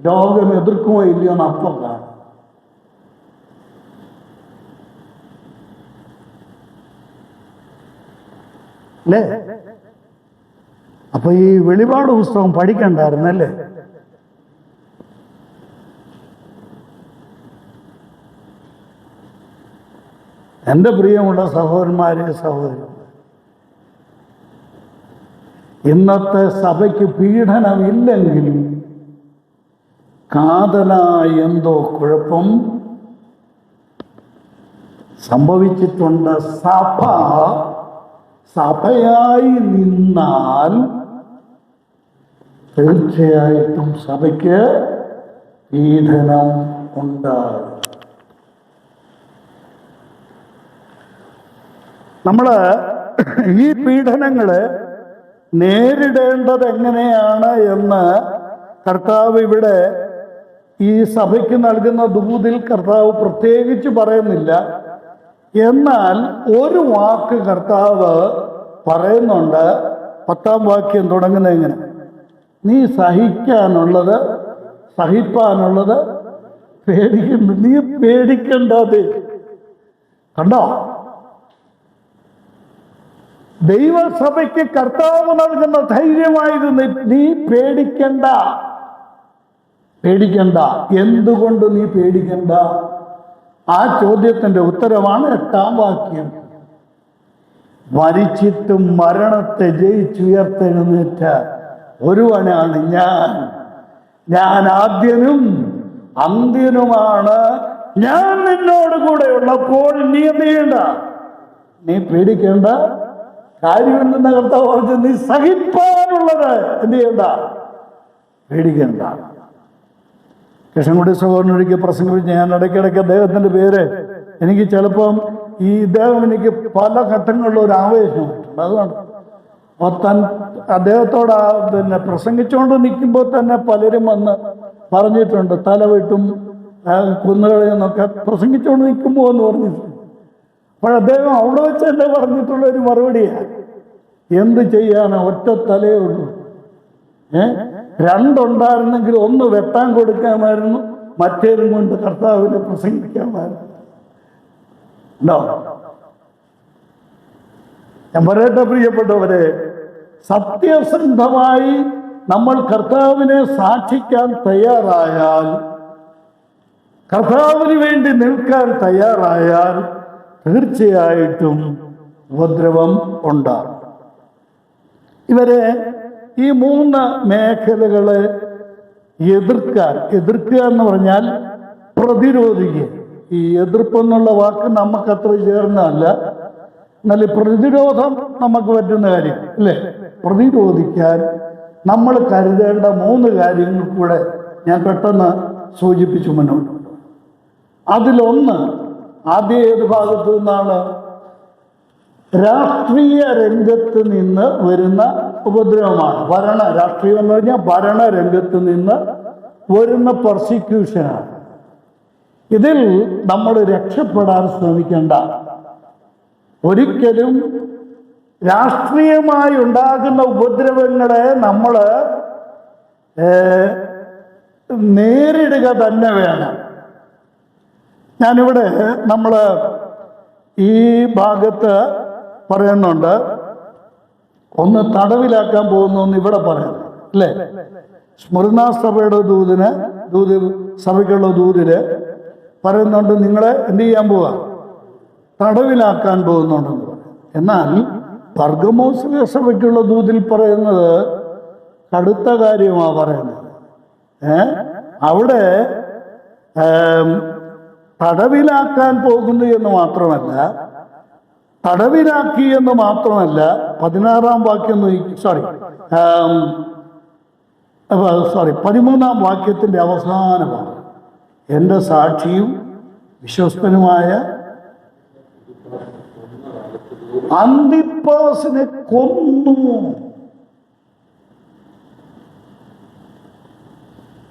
ലോകം എതിർക്കുമോ ഇല്ലയോ എന്ന് അപ്പം കാണും. അല്ലേ? അപ്പൊ ഈ വെളിപാട് പുസ്തകം പഠിക്കണ്ടായിരുന്നല്ലേ? എൻ്റെ പ്രിയമുള്ള സഹോദരന്മാരെ, സഹോദരി, ഇന്നത്തെ സഭയ്ക്ക് പീഡനമില്ലെങ്കിൽ കാതലായ എന്തോ കുഴപ്പം സംഭവിച്ചിട്ടുണ്ട്. സഭയായി നിന്നാൽ തീർച്ചയായിട്ടും സഭയ്ക്ക് പീഡനം ഉണ്ടാകും. നമ്മൾ ഈ പീഡനങ്ങള് നേരിടേണ്ടത് എങ്ങനെയാണ് എന്ന് കർത്താവ് ഇവിടെ ഈ സഭയ്ക്ക് നൽകുന്ന ദൂതിൽ കർത്താവ് പ്രത്യേകിച്ച് പറയുന്നില്ല. എന്നാൽ ഒരു വാക്ക് കർത്താവ് പറയുന്നുണ്ട്. 10-ാം വാക്യം തുടങ്ങുന്നത് എങ്ങനെ? നീ സഹിപ്പാനുള്ളത് പേടിക്കുന്നു. നീ പേടിക്കണ്ടാതെ. കണ്ടോ? ദൈവസഭയ്ക്ക് കർത്താവ് നൽകുന്ന ധൈര്യമായിരുന്നു, നീ പേടിക്കണ്ട. പേടിക്കണ്ട. എന്തുകൊണ്ട് നീ പേടിക്കണ്ട? ആ ചോദ്യത്തിന്റെ ഉത്തരമാണ് 8-ാം വാക്യം. മരിച്ചിട്ടും മരണത്തെ ജയിച്ചുയർത്തെഴുന്നേറ്റ ഒരുവനാണ് ഞാൻ ആദ്യനും അന്ത്യനുമാണ്. ഞാൻ നിന്നോട് കൂടെ ഉള്ളപ്പോൾ നീ എന്ത് ചെയ്യണ്ട? നീ പേടിക്കേണ്ട കാര്യമെന്ന കർത്താവ് പറഞ്ഞു. നീ സഹിപ്പാനുള്ളത് എന്ത് ചെയ്യണ്ട? പേടിക്കണ്ട. കൃഷ്ണൻകുട്ടി സഹോദരനൊരിക്കൽ പ്രസംഗിച്ച് ഞാൻ ഇടയ്ക്കിടയ്ക്ക് അദ്ദേഹത്തിന്റെ പേര് എനിക്ക് ചിലപ്പം ഇദ്ദേഹം എനിക്ക് പല ഘട്ടങ്ങളിലും ഒരു ആവേശമുണ്ട്. അതുകൊണ്ട് അദ്ദേഹത്തോട് പ്രസംഗിച്ചുകൊണ്ട് നിൽക്കുമ്പോൾ തന്നെ പലരും വന്ന് പറഞ്ഞിട്ടുണ്ട്, തലവെട്ടും കുന്നുകളെന്നൊക്കെ പ്രസംഗിച്ചുകൊണ്ട് നിൽക്കുമ്പോൾ എന്ന് പറഞ്ഞിട്ടുണ്ട്. അപ്പോൾ അദ്ദേഹം അവിടെ വെച്ച് തന്നെ പറഞ്ഞിട്ടുള്ള ഒരു മറുപടിയാണ്, എന്ത് ചെയ്യാനാ, ഒറ്റ തലയേ ഉള്ളൂ. രണ്ടുണ്ടായിരുന്നെങ്കിൽ ഒന്ന് വെട്ടാൻ കൊടുക്കാമായിരുന്നു, മറ്റേതും കൊണ്ട് കർത്താവിനെ പ്രസംഗിക്കാമായിരുന്നു. ഉണ്ടോ? ഞാൻ പറയട്ടെ പ്രിയപ്പെട്ടവരെ, സത്യസന്ധമായി നമ്മൾ കർത്താവിനെ സാക്ഷിക്കാൻ തയ്യാറായാൽ, കർത്താവിന് വേണ്ടി നിൽക്കാൻ തയ്യാറായാൽ തീർച്ചയായിട്ടും ഉപദ്രവം ഉണ്ടാകും. ഇവരെ ഈ 3 മേഖലകളെ എതിർക്കുക എന്ന് പറഞ്ഞാൽ പ്രതിരോധിക്കുക. ഈ എതിർപ്പെന്നുള്ള വാക്ക് നമുക്കത്ര ചേർന്നതല്ല, എന്നാൽ പ്രതിരോധം നമുക്ക് പറ്റുന്ന കാര്യം അല്ലേ? പ്രതിരോധിക്കാൻ നമ്മൾ കരുതേണ്ട 3 കാര്യങ്ങൾ കൂടെ ഞാൻ പെട്ടെന്ന് സൂചിപ്പിച്ചു മുന്നോട്ട്. അതിലൊന്ന്, ആദ്യ ഏത് ഭാഗത്തു നിന്നാണ്? രാഷ്ട്രീയ രംഗത്ത് നിന്ന് വരുന്ന ഉപദ്രവമാണ്. രാഷ്ട്രീയം എന്ന് പറഞ്ഞാൽ ഭരണരംഗത്ത് നിന്ന് വരുന്ന പെർസിക്യൂഷനാണ്. ഇതിൽ നമ്മൾ രക്ഷപ്പെടാൻ ശ്രമിക്കേണ്ട. ഒരിക്കലും രാഷ്ട്രീയമായി ഉണ്ടാകുന്ന ഉപദ്രവങ്ങളെ നമ്മൾ നേരിടുക തന്നെ വേണം. ഞാനിവിടെ നമ്മൾ ഈ ഭാഗത്ത് പറയുന്നുണ്ട്, ഒന്ന് തടവിലാക്കാൻ പോകുന്നു എന്ന് ഇവിടെ പറയുന്നു അല്ലേ? സ്മൃണ സഭയുടെ സഭയ്ക്കുള്ള ദൂതില് പറയുന്നുണ്ട്, നിങ്ങളെ എന്ത് ചെയ്യാൻ പോവാ? തടവിലാക്കാൻ പോകുന്നുണ്ടെന്ന് പറയും. എന്നാൽ പെർഗമോസിലെ സഭയ്ക്കുള്ള ദൂതിൽ പറയുന്നത് കടുത്ത കാര്യമാണ് പറയുന്നത്. അവിടെ തടവിലാക്കാൻ പോകുന്നു എന്ന് മാത്രമല്ല, തടവിലാക്കി എന്ന് മാത്രമല്ല, 16-ാം വാക്യം 13-ാം വാക്യത്തിന്റെ അവസാനമാണ്, എൻ്റെ സാക്ഷിയും വിശ്വസ്തനുമായ അന്തിപ്പാസിനെ കൊന്നു.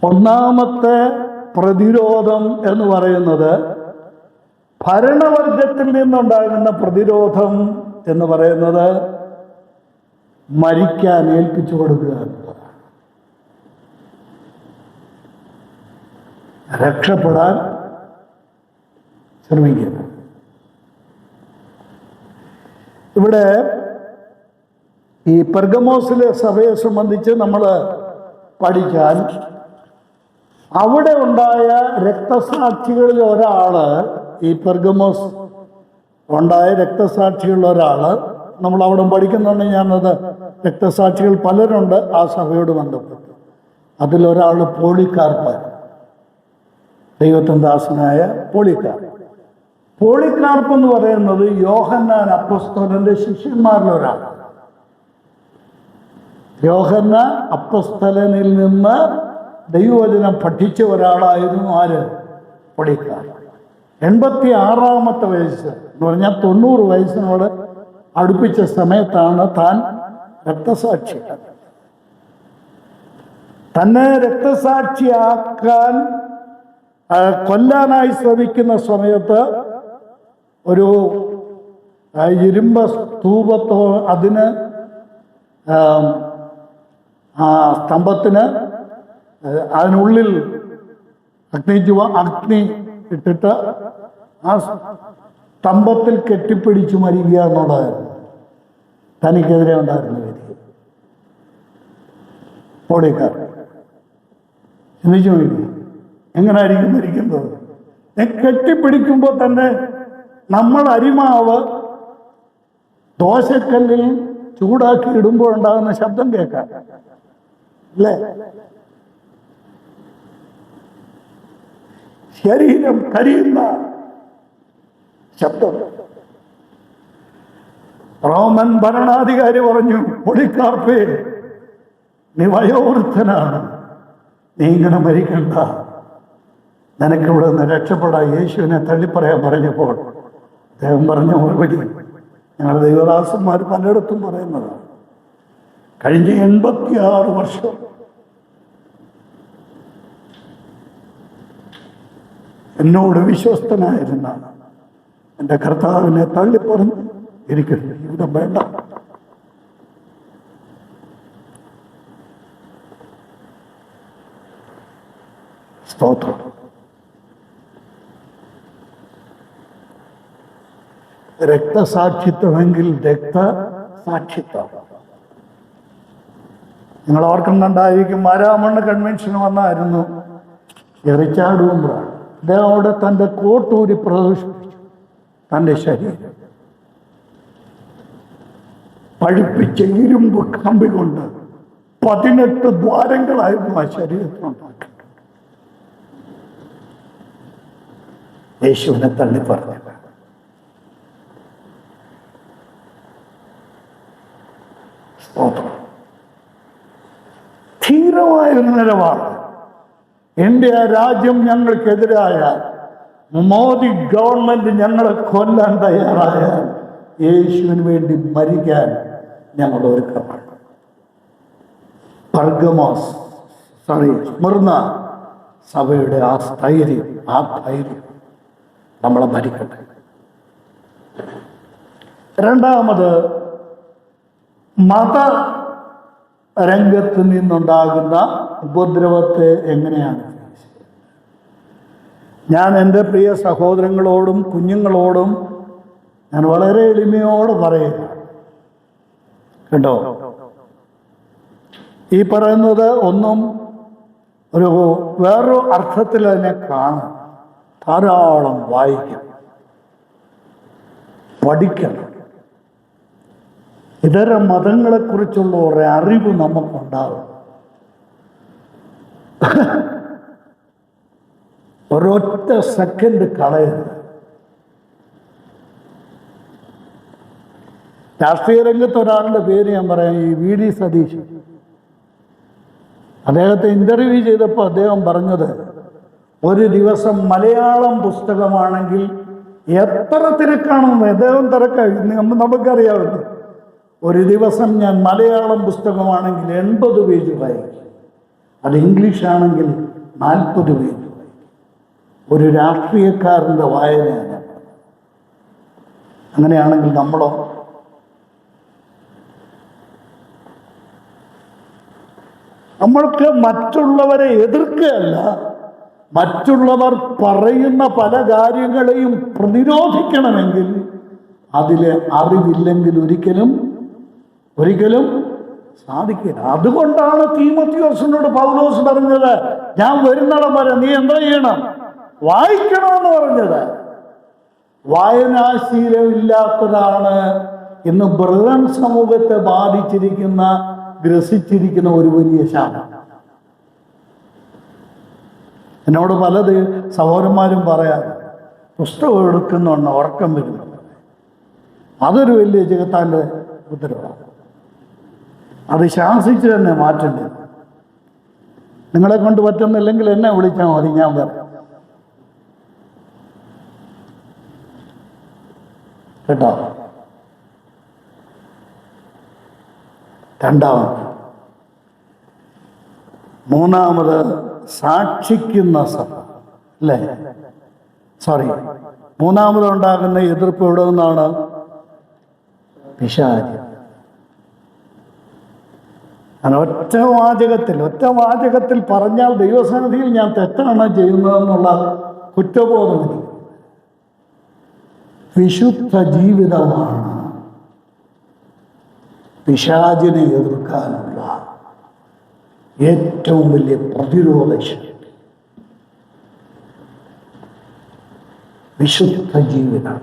ഒന്നാമത്തെ പ്രതിരോധം എന്ന് പറയുന്നത്, ഭരണവർഗത്തിൽ നിന്നുണ്ടാകുന്ന പ്രതിരോധം എന്ന് പറയുന്നത് മരിക്കാൻ ഏൽപ്പിച്ചു കൊടുക്കുക എന്നതാണ്. രക്ഷപ്പെടാൻ ശ്രമിക്കുക. ഇവിടെ ഈ പെർഗമോസിലെ സഭയെ സംബന്ധിച്ച് നമ്മൾ പഠിക്കാൻ, അവിടെ ഉണ്ടായ രക്തസാക്ഷികളിൽ ഒരാള്, ഈ പെർഗമോസ് ഉണ്ടായ രക്തസാക്ഷികളിൽ ഒരാള്, നമ്മൾ അവിടെ പഠിക്കുന്നുണ്ട്. ഞാനത് രക്തസാക്ഷികൾ പലരുണ്ട് ആ സഭയോട് ബന്ധപ്പെട്ട്. അതിലൊരാൾ പോളികാർപ്പ്, ദൈവത്തിൻ്റെ ദാസനായ പോളികാർപ്പ്. പോളികാർപ്പ് എന്ന് പറയുന്നത് യോഹന്നാൻ അപ്പസ്തോലന്റെ ശിഷ്യന്മാരിലൊരാൾ. യോഹന്നാൻ അപ്പസ്തലനിൽ നിന്ന് ദൈവവചനം പഠിച്ച ഒരാളായിരുന്നു ആര്? പോളികാർപ്പ്. 86-ാമത്തെ വയസ്സ് എന്ന് പറഞ്ഞാൽ 90 വയസ്സിനോട് അടുപ്പിച്ച സമയത്താണ് താൻ രക്തസാക്ഷി. തന്നെ രക്തസാക്ഷിയാക്കാൻ കൊല്ലാനായി ശ്രമിക്കുന്ന സമയത്ത് ഒരു ഇരുമ്പ് സ്തൂപത്തോ അതിന് സ്തംഭത്തിന് അതിനുള്ളിൽ അഗ്നി ഇട്ടിട്ട് ആ സ്തംഭത്തിൽ കെട്ടിപ്പിടിച്ചു മരിക്കുക എന്നുള്ളതായിരുന്നു തനിക്കെതിരെ ഉണ്ടായിരുന്ന വിധി. ഓടിക്കാർ ചിന്തിച്ചു നോക്കി, എങ്ങനായിരിക്കും മരിക്കുന്നത്? കെട്ടിപ്പിടിക്കുമ്പോൾ തന്നെ നമ്മൾ അരിമാവ് ദോശക്കല്ലിൽ ചൂടാക്കി ഇടുമ്പോൾ ഉണ്ടാകുന്ന ശബ്ദം കേൾക്കാം അല്ലേ? ശരീരം കരിയുന്ന ശബ്ദം. റോമൻ ഭരണാധികാരി പറഞ്ഞു, പൊളിക്കാർപ്പേ, നീ വയോവൃദ്ധനാണ്, നീ ഇങ്ങനെ മരിക്കണ്ട, നിനക്കിവിടെ നിന്ന് രക്ഷപ്പെടാൻ യേശുവിനെ തള്ളിപ്പറയാൻ പറഞ്ഞപ്പോൾ അദ്ദേഹം പറഞ്ഞ മറുപടി ഞങ്ങളുടെ ദൈവദാസന്മാർ പലയിടത്തും പറയുന്നതാണ്. കഴിഞ്ഞ 86 വർഷം എന്നോട് വിശ്വസ്തനായിരുന്ന എൻ്റെ കർത്താവിനെ തള്ളിപ്പറഞ്ഞു, എനിക്ക് ജീവിതം വേണ്ട. സ്തോത്രം. രക്തസാക്ഷിത്വമെങ്കിൽ രക്തസാക്ഷിത്വം. നിങ്ങൾ ഓർക്കുന്നുണ്ടായിരിക്കും, മാരാമണ്ണ് കൺവെൻഷന് വന്നായിരുന്നു റിച്ചാർഡ് ഉംബ്രാൻ. അദ്ദേഹം അവിടെ തൻ്റെ കോട്ടൂരി പ്രദർശിപ്പിച്ചു. തൻ്റെ ശരീരം പഴുപ്പിച്ച ഇരുമ്പ് കമ്പി കൊണ്ട് 18 ദ്വാരങ്ങളായിരുന്നു ആ ശരീരത്തിനുണ്ടാക്കി. യേശുവിനെ തള്ളി പറഞ്ഞു. ധീരമായൊരു നിലപാട്. ഇന്ത്യ രാജ്യം ഞങ്ങൾക്കെതിരായാൽ, മോദി ഗവൺമെന്റ് ഞങ്ങളെ കൊല്ലാൻ തയ്യാറായാൽ, യേശുവിന് വേണ്ടി മരിക്കാൻ ഞങ്ങൾ ഒരുക്കമാണ്. സ്മൃണ സഭയുടെ ആ സ്ഥൈര്യം നമ്മളെ ഭരിക്കട്ടെ. രണ്ടാമത്, മത രംഗത്ത് നിന്നുണ്ടാകുന്ന ഉപദ്രവത്തെ എങ്ങനെയാണ് ഞാൻ എൻ്റെ പ്രിയ സഹോദരങ്ങളോടും കുഞ്ഞുങ്ങളോടും ഞാൻ വളരെ എളിമയോട് പറയുക കേട്ടോ. ഈ പറയുന്നത് ഒന്നും ഒരു വേറൊരു അർത്ഥത്തിൽ അതിനെ കാണും. ധാരാളം വായിക്കണം, പഠിക്കണം. ഇതര മതങ്ങളെക്കുറിച്ചുള്ള ഒരു അറിവ് നമുക്കുണ്ടാകും. ഒരൊറ്റ സെക്കൻഡ് കളയരുത്. രാഷ്ട്രീയ രംഗത്ത് ഒരാളുടെ പേര് ഞാൻ പറയാം, ഈ VD സതീശൻ. അദ്ദേഹത്തെ ഇന്റർവ്യൂ ചെയ്തപ്പോൾ അദ്ദേഹം പറഞ്ഞത്, ഒരു ദിവസം മലയാളം പുസ്തകമാണെങ്കിൽ എത്ര തിരക്കാണെന്ന് അദ്ദേഹം തിരക്കായി നമുക്കറിയാമല്ലോ. ഒരു ദിവസം ഞാൻ മലയാളം പുസ്തകമാണെങ്കിൽ 80 പേജ് വായിക്കും, അത് ഇംഗ്ലീഷാണെങ്കിൽ 40 പേജ് വായിക്കും. ഒരു രാഷ്ട്രീയക്കാരൻ്റെ വായനയാണ്. അങ്ങനെയാണെങ്കിൽ നമ്മളോ? നമ്മൾക്ക് മറ്റുള്ളവരെ എതിർക്കുകയല്ല, മറ്റുള്ളവർ പറയുന്ന പല കാര്യങ്ങളെയും പ്രതിരോധിക്കണമെങ്കിൽ അതിലെ അറിവില്ലെങ്കിൽ ഒരിക്കലും സാധിക്കില്ല. അതുകൊണ്ടാണ് തീമോഥെയോസിനോട് പൗലോസ് പറഞ്ഞത്, ഞാൻ വരുന്നിടം വരെ നീ എന്താ ചെയ്യണം? വായിക്കണമെന്ന് പറഞ്ഞത്. വായനാശീലമില്ലാത്തതാണ് ഇന്ന് ബ്രദൻ സമൂഹത്തെ ഗ്രസിച്ചിരിക്കുന്ന ഒരു വലിയ ശാപം. എന്നോട് പല സഹോദരന്മാരും പറയാം, പുസ്തകം എടുക്കുന്നുണ്ട് ഉറക്കം വരുന്നു. അതൊരു വലിയ ജഗത്താൻ്റെ ഉത്തരവാണ്. അത് ശാസിച്ച് തന്നെ മാറ്റേണ്ടത്. നിങ്ങളെ കൊണ്ട് പറ്റുന്നില്ലെങ്കിൽ എന്നെ വിളിച്ചാൽ മതി, ഞാൻ പറയാം കേട്ടോ. മൂന്നാമത് സാക്ഷിക്കുന്ന സഭ അല്ലേ? മൂന്നാമതുണ്ടാകുന്ന എതിർപ്പ് എവിടെ നിന്നാണ്? പിശാച്. ഒറ്റ വാചകത്തിൽ പറഞ്ഞാൽ ദൈവസന്നിധിയിൽ ഞാൻ തെറ്റാണ് ചെയ്യുന്നതെന്നുള്ള കുറ്റബോധം എനിക്ക്. വിശുദ്ധ ജീവിതമാണ് പിശാചിനെ എതിർക്കാനുള്ള ഏറ്റവും വലിയ പ്രതിരോധ ശക്തി. വിശുദ്ധ ജീവിതം.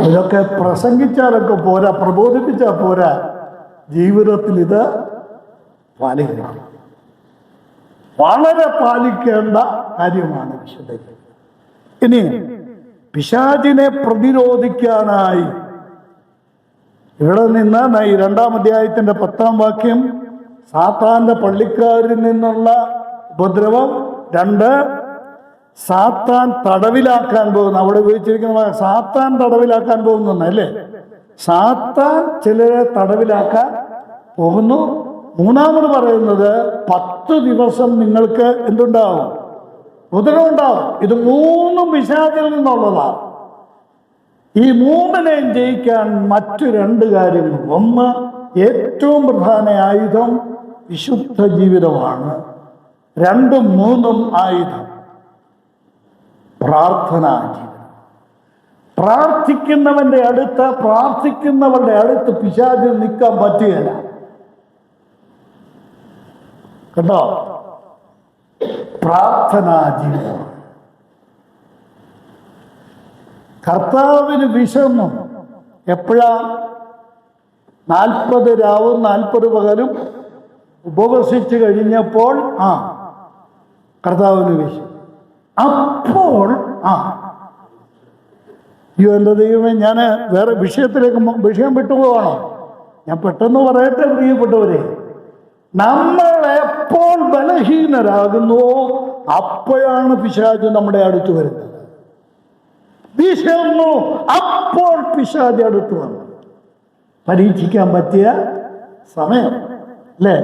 ഇതൊക്കെ പ്രസംഗിച്ചാലൊക്കെ പോരാ, പ്രബോധിപ്പിച്ചാൽ പോരാ, ജീവിതത്തിൽ ഇത് പാലിക്കണം. വളരെ പാലിക്കേണ്ട കാര്യമാണ് വിശുദ്ധ ജീവിതം. ഇനി പിശാചിനെ പ്രതിരോധിക്കാനായി ഇവിടെ നിന്ന് ഈ 2-ാം അധ്യായത്തിന്റെ 10-ാം വാക്യം, സാത്താന്റെ പള്ളിക്കാരിൽ നിന്നുള്ള ഉപദ്രവം. 2, സാത്താൻ തടവിലാക്കാൻ പോകുന്നു. അവിടെ ഉപയോഗിച്ചിരിക്കുന്ന സാത്താൻ തടവിലാക്കാൻ പോകുന്നു അല്ലേ? സാത്താൻ ചിലരെ തടവിലാക്കാൻ പോകുന്നു. 3-ാമത് പറയുന്നത് 10 ദിവസം നിങ്ങൾക്ക് എന്തുണ്ടാവും? ഉപദ്രവമുണ്ടാവും. ഇത് 3 പിശാചിൽ നിന്നുള്ളതാണ്. ഈ 3നെയും ജയിക്കാൻ മറ്റു 2 കാര്യങ്ങൾ. 1, ഏറ്റവും പ്രധാന ആയുധം വിശുദ്ധ ജീവിതമാണ്. 2, 3 ആയുധം പ്രാർത്ഥനാ ജീവിതം. പ്രാർത്ഥിക്കുന്നവരുടെ അടുത്ത് പിശാചിന് നിൽക്കാൻ പറ്റുകയില്ല. കേട്ടോ? പ്രാർത്ഥനാ ജീവിതം. കർത്താവിന് വിശന്നു. എപ്പോഴാ? 40 രാവും 40 പകലും ഉപവസിച്ച് കഴിഞ്ഞപ്പോൾ കർത്താവിന് വിശന്നു. അപ്പോൾ അയ്യോ എൻ്റെ ദൈവമേ, ഞാൻ വേറെ വിഷയം വിട്ടുപോകണോ? ഞാൻ പെട്ടെന്ന് പറയട്ടെ പ്രിയപ്പെട്ടവരെ, നമ്മൾ എപ്പോൾ ബലഹീനരാകുന്നുവോ അപ്പോഴാണ് പിശാച് നമ്മുടെ അടുത്ത് വരുന്നത്. വിശന്നു, അപ്പോൾ പിശാച് അടുത്ത് വന്നു. പരീക്ഷിക്കാൻ പറ്റിയ സമയം അല്ലേ?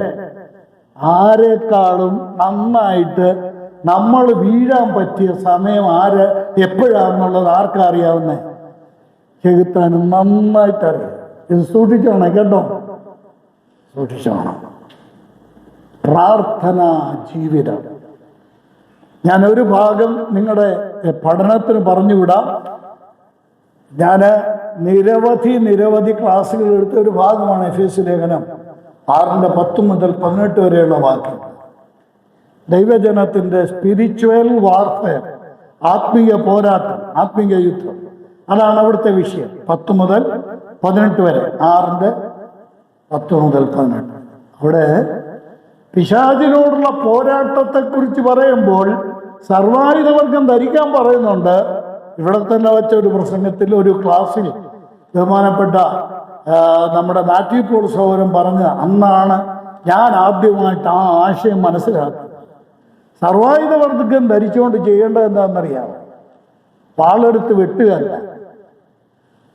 ആരെക്കാളും നന്നായിട്ട് നമ്മൾ വീഴാൻ പറ്റിയ സമയം എപ്പോഴാണെന്നുള്ളത് ആർക്കറിയാവുന്നേ? ചെകുത്താനും നന്നായിട്ടറിയാം. ഇത് സൂക്ഷിച്ചോണം കേട്ടോ, സൂക്ഷിച്ചോണം. പ്രാർത്ഥനാ ജീവിതം. ഞാനൊരു ഭാഗം നിങ്ങളുടെ പഠനത്തിന് പറഞ്ഞുവിടാം. ഞാൻ നിരവധി ക്ലാസ്സുകൾ എടുത്ത ഒരു ഭാഗമാണ് എഫേസ്യ ലേഖനം 6:10 മുതൽ 18 വരെയുള്ള വാക്യം. ദൈവജനത്തിൻ്റെ സ്പിരിച്വൽ വാർഫെയർ, ആത്മീയ പോരാട്ടം, ആത്മീയ യുദ്ധം, അതാണ് അവിടുത്തെ വിഷയം. 10 മുതൽ 18 വരെ, 6:10 മുതൽ 18. അവിടെ പിശാചിനോടുള്ള പോരാട്ടത്തെക്കുറിച്ച് പറയുമ്പോൾ സർവായുധവർഗം ധരിക്കാൻ പറയുന്നുണ്ട്. ഇവിടെ തന്നെ വെച്ച ഒരു പ്രസംഗത്തിൽ, ഒരു ക്ലാസ്സിൽ ബഹുമാനപ്പെട്ട നമ്മുടെ മാത്യു പോൾ സഹോദരൻ പറഞ്ഞ അന്നാണ് ഞാൻ ആദ്യമായിട്ട് ആ ആശയം മനസ്സിലാക്കുന്നത്. സർവായുധവർഗം ധരിച്ചുകൊണ്ട് ചെയ്യേണ്ടത് എന്താണെന്നറിയാമോ? വാളെടുത്ത് വെട്ടുകയല്ല,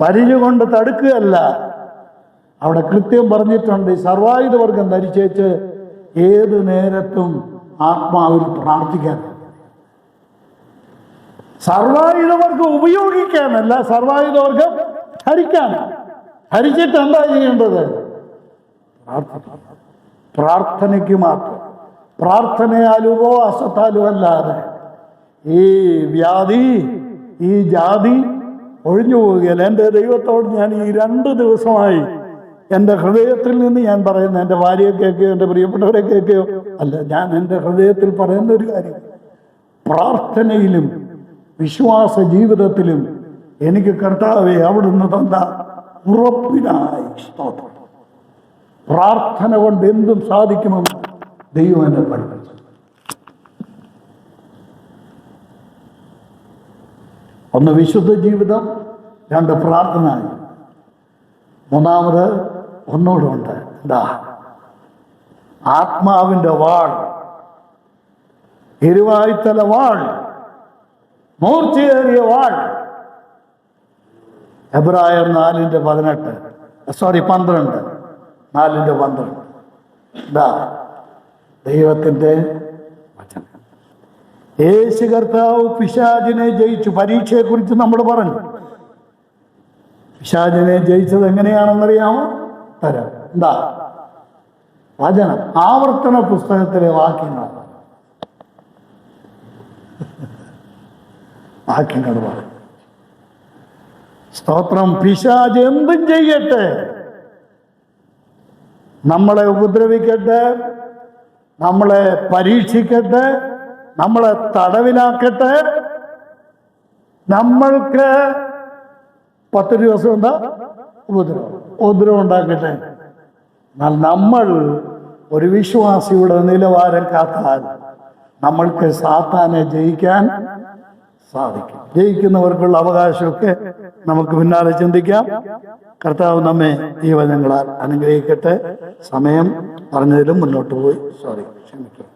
പരിച കൊണ്ട് തടുക്കുകയല്ല. അവിടെ കൃത്യം പറഞ്ഞിട്ടുണ്ട്, സർവായുധവർഗം ധരിച്ചേച്ച് ഏത് നേരത്തും ആത്മാവിൽ പ്രാർത്ഥിക്കാൻ. സർവായുധവർഗം ഉപയോഗിക്കാനല്ല, സർവായുധവർഗം ധരിക്കാനാണ്. ധരിച്ചിട്ട് എന്താ ചെയ്യേണ്ടത്? പ്രാർത്ഥനയ്ക്ക് മാത്രം. പ്രാർത്ഥനയാലും ഉപവാസത്താലും അല്ലാതെ ഈ വ്യാധി, ഈ ജാതി ഒഴിഞ്ഞു പോവുകയല്ല. എൻ്റെ ദൈവത്തോട് ഞാൻ ഈ 2 ദിവസമായി എൻ്റെ ഹൃദയത്തിൽ നിന്ന് ഞാൻ പറയുന്ന, എൻ്റെ ഭാര്യയെ കേൾക്കുകയോ എൻ്റെ പ്രിയപ്പെട്ടവരെ കേൾക്കുകയോ അല്ല, ഞാൻ എൻ്റെ ഹൃദയത്തിൽ പറയുന്ന ഒരു കാര്യം, പ്രാർത്ഥനയിലും വിശ്വാസ ജീവിതത്തിലും എനിക്ക് കർത്താവെ അവിടുന്ന് തന്ന ഉറപ്പിനായി സ്തോത്രം. പ്രാർത്ഥന കൊണ്ട് എന്തും സാധിക്കുമെന്ന് ദൈവം എന്നെ പഠിപ്പിച്ചു. ഒന്ന് വിശുദ്ധ ജീവിതം, 2 പ്രാർത്ഥന, 3-ാമത് ഒന്നുകൂടെ ഉണ്ട്. എന്താ? ആത്മാവിൻ്റെ വാൾ, എരിവായ്ത്തല വാൾ, മൂർച്ചയേറിയ വാൾ. എബ്രായർ 4:12, 4:12. എന്താ? ദൈവത്തിൻ്റെ വചനം. യേശു കർത്താവ് പിശാചിനെ ജയിച്ചു. പരീക്ഷയെക്കുറിച്ച് നമ്മൾ പറഞ്ഞു. പിശാചിനെ ജയിച്ചത് എങ്ങനെയാണെന്നറിയാമോ? തരാം. എന്താ? വചനം. ആവർത്തന പുസ്തകത്തിലെ വാക്യങ്ങളാണ്. വാക്യങ്ങൾ പറയും. സ്തോത്രം. പിശാച് എന്തും ചെയ്യട്ടെ, നമ്മളെ ഉപദ്രവിക്കട്ടെ, നമ്മളെ പരീക്ഷിക്കട്ടെ, നമ്മളെ തടവിലാക്കട്ടെ, നമ്മൾക്ക് 10 ദിവസം എന്താ ഉപദ്രവം ഉണ്ടാക്കട്ടെ. എന്നാൽ നമ്മൾ ഒരു വിശ്വാസിയുടെ നിലവാരം കാത്താൽ നമ്മൾക്ക് സാത്താനെ ജയിക്കാൻ സാധിക്കും. ജയിക്കുന്നവർക്കുള്ള അവകാശമൊക്കെ നമുക്ക് പിന്നാലെ ചിന്തിക്കാം. കർത്താവ് നമ്മെ ഈ വചനങ്ങളാൽ അനുഗ്രഹിക്കട്ടെ. സമയം പറഞ്ഞതിലും മുന്നോട്ട് പോയി ക്ഷമിക്കും.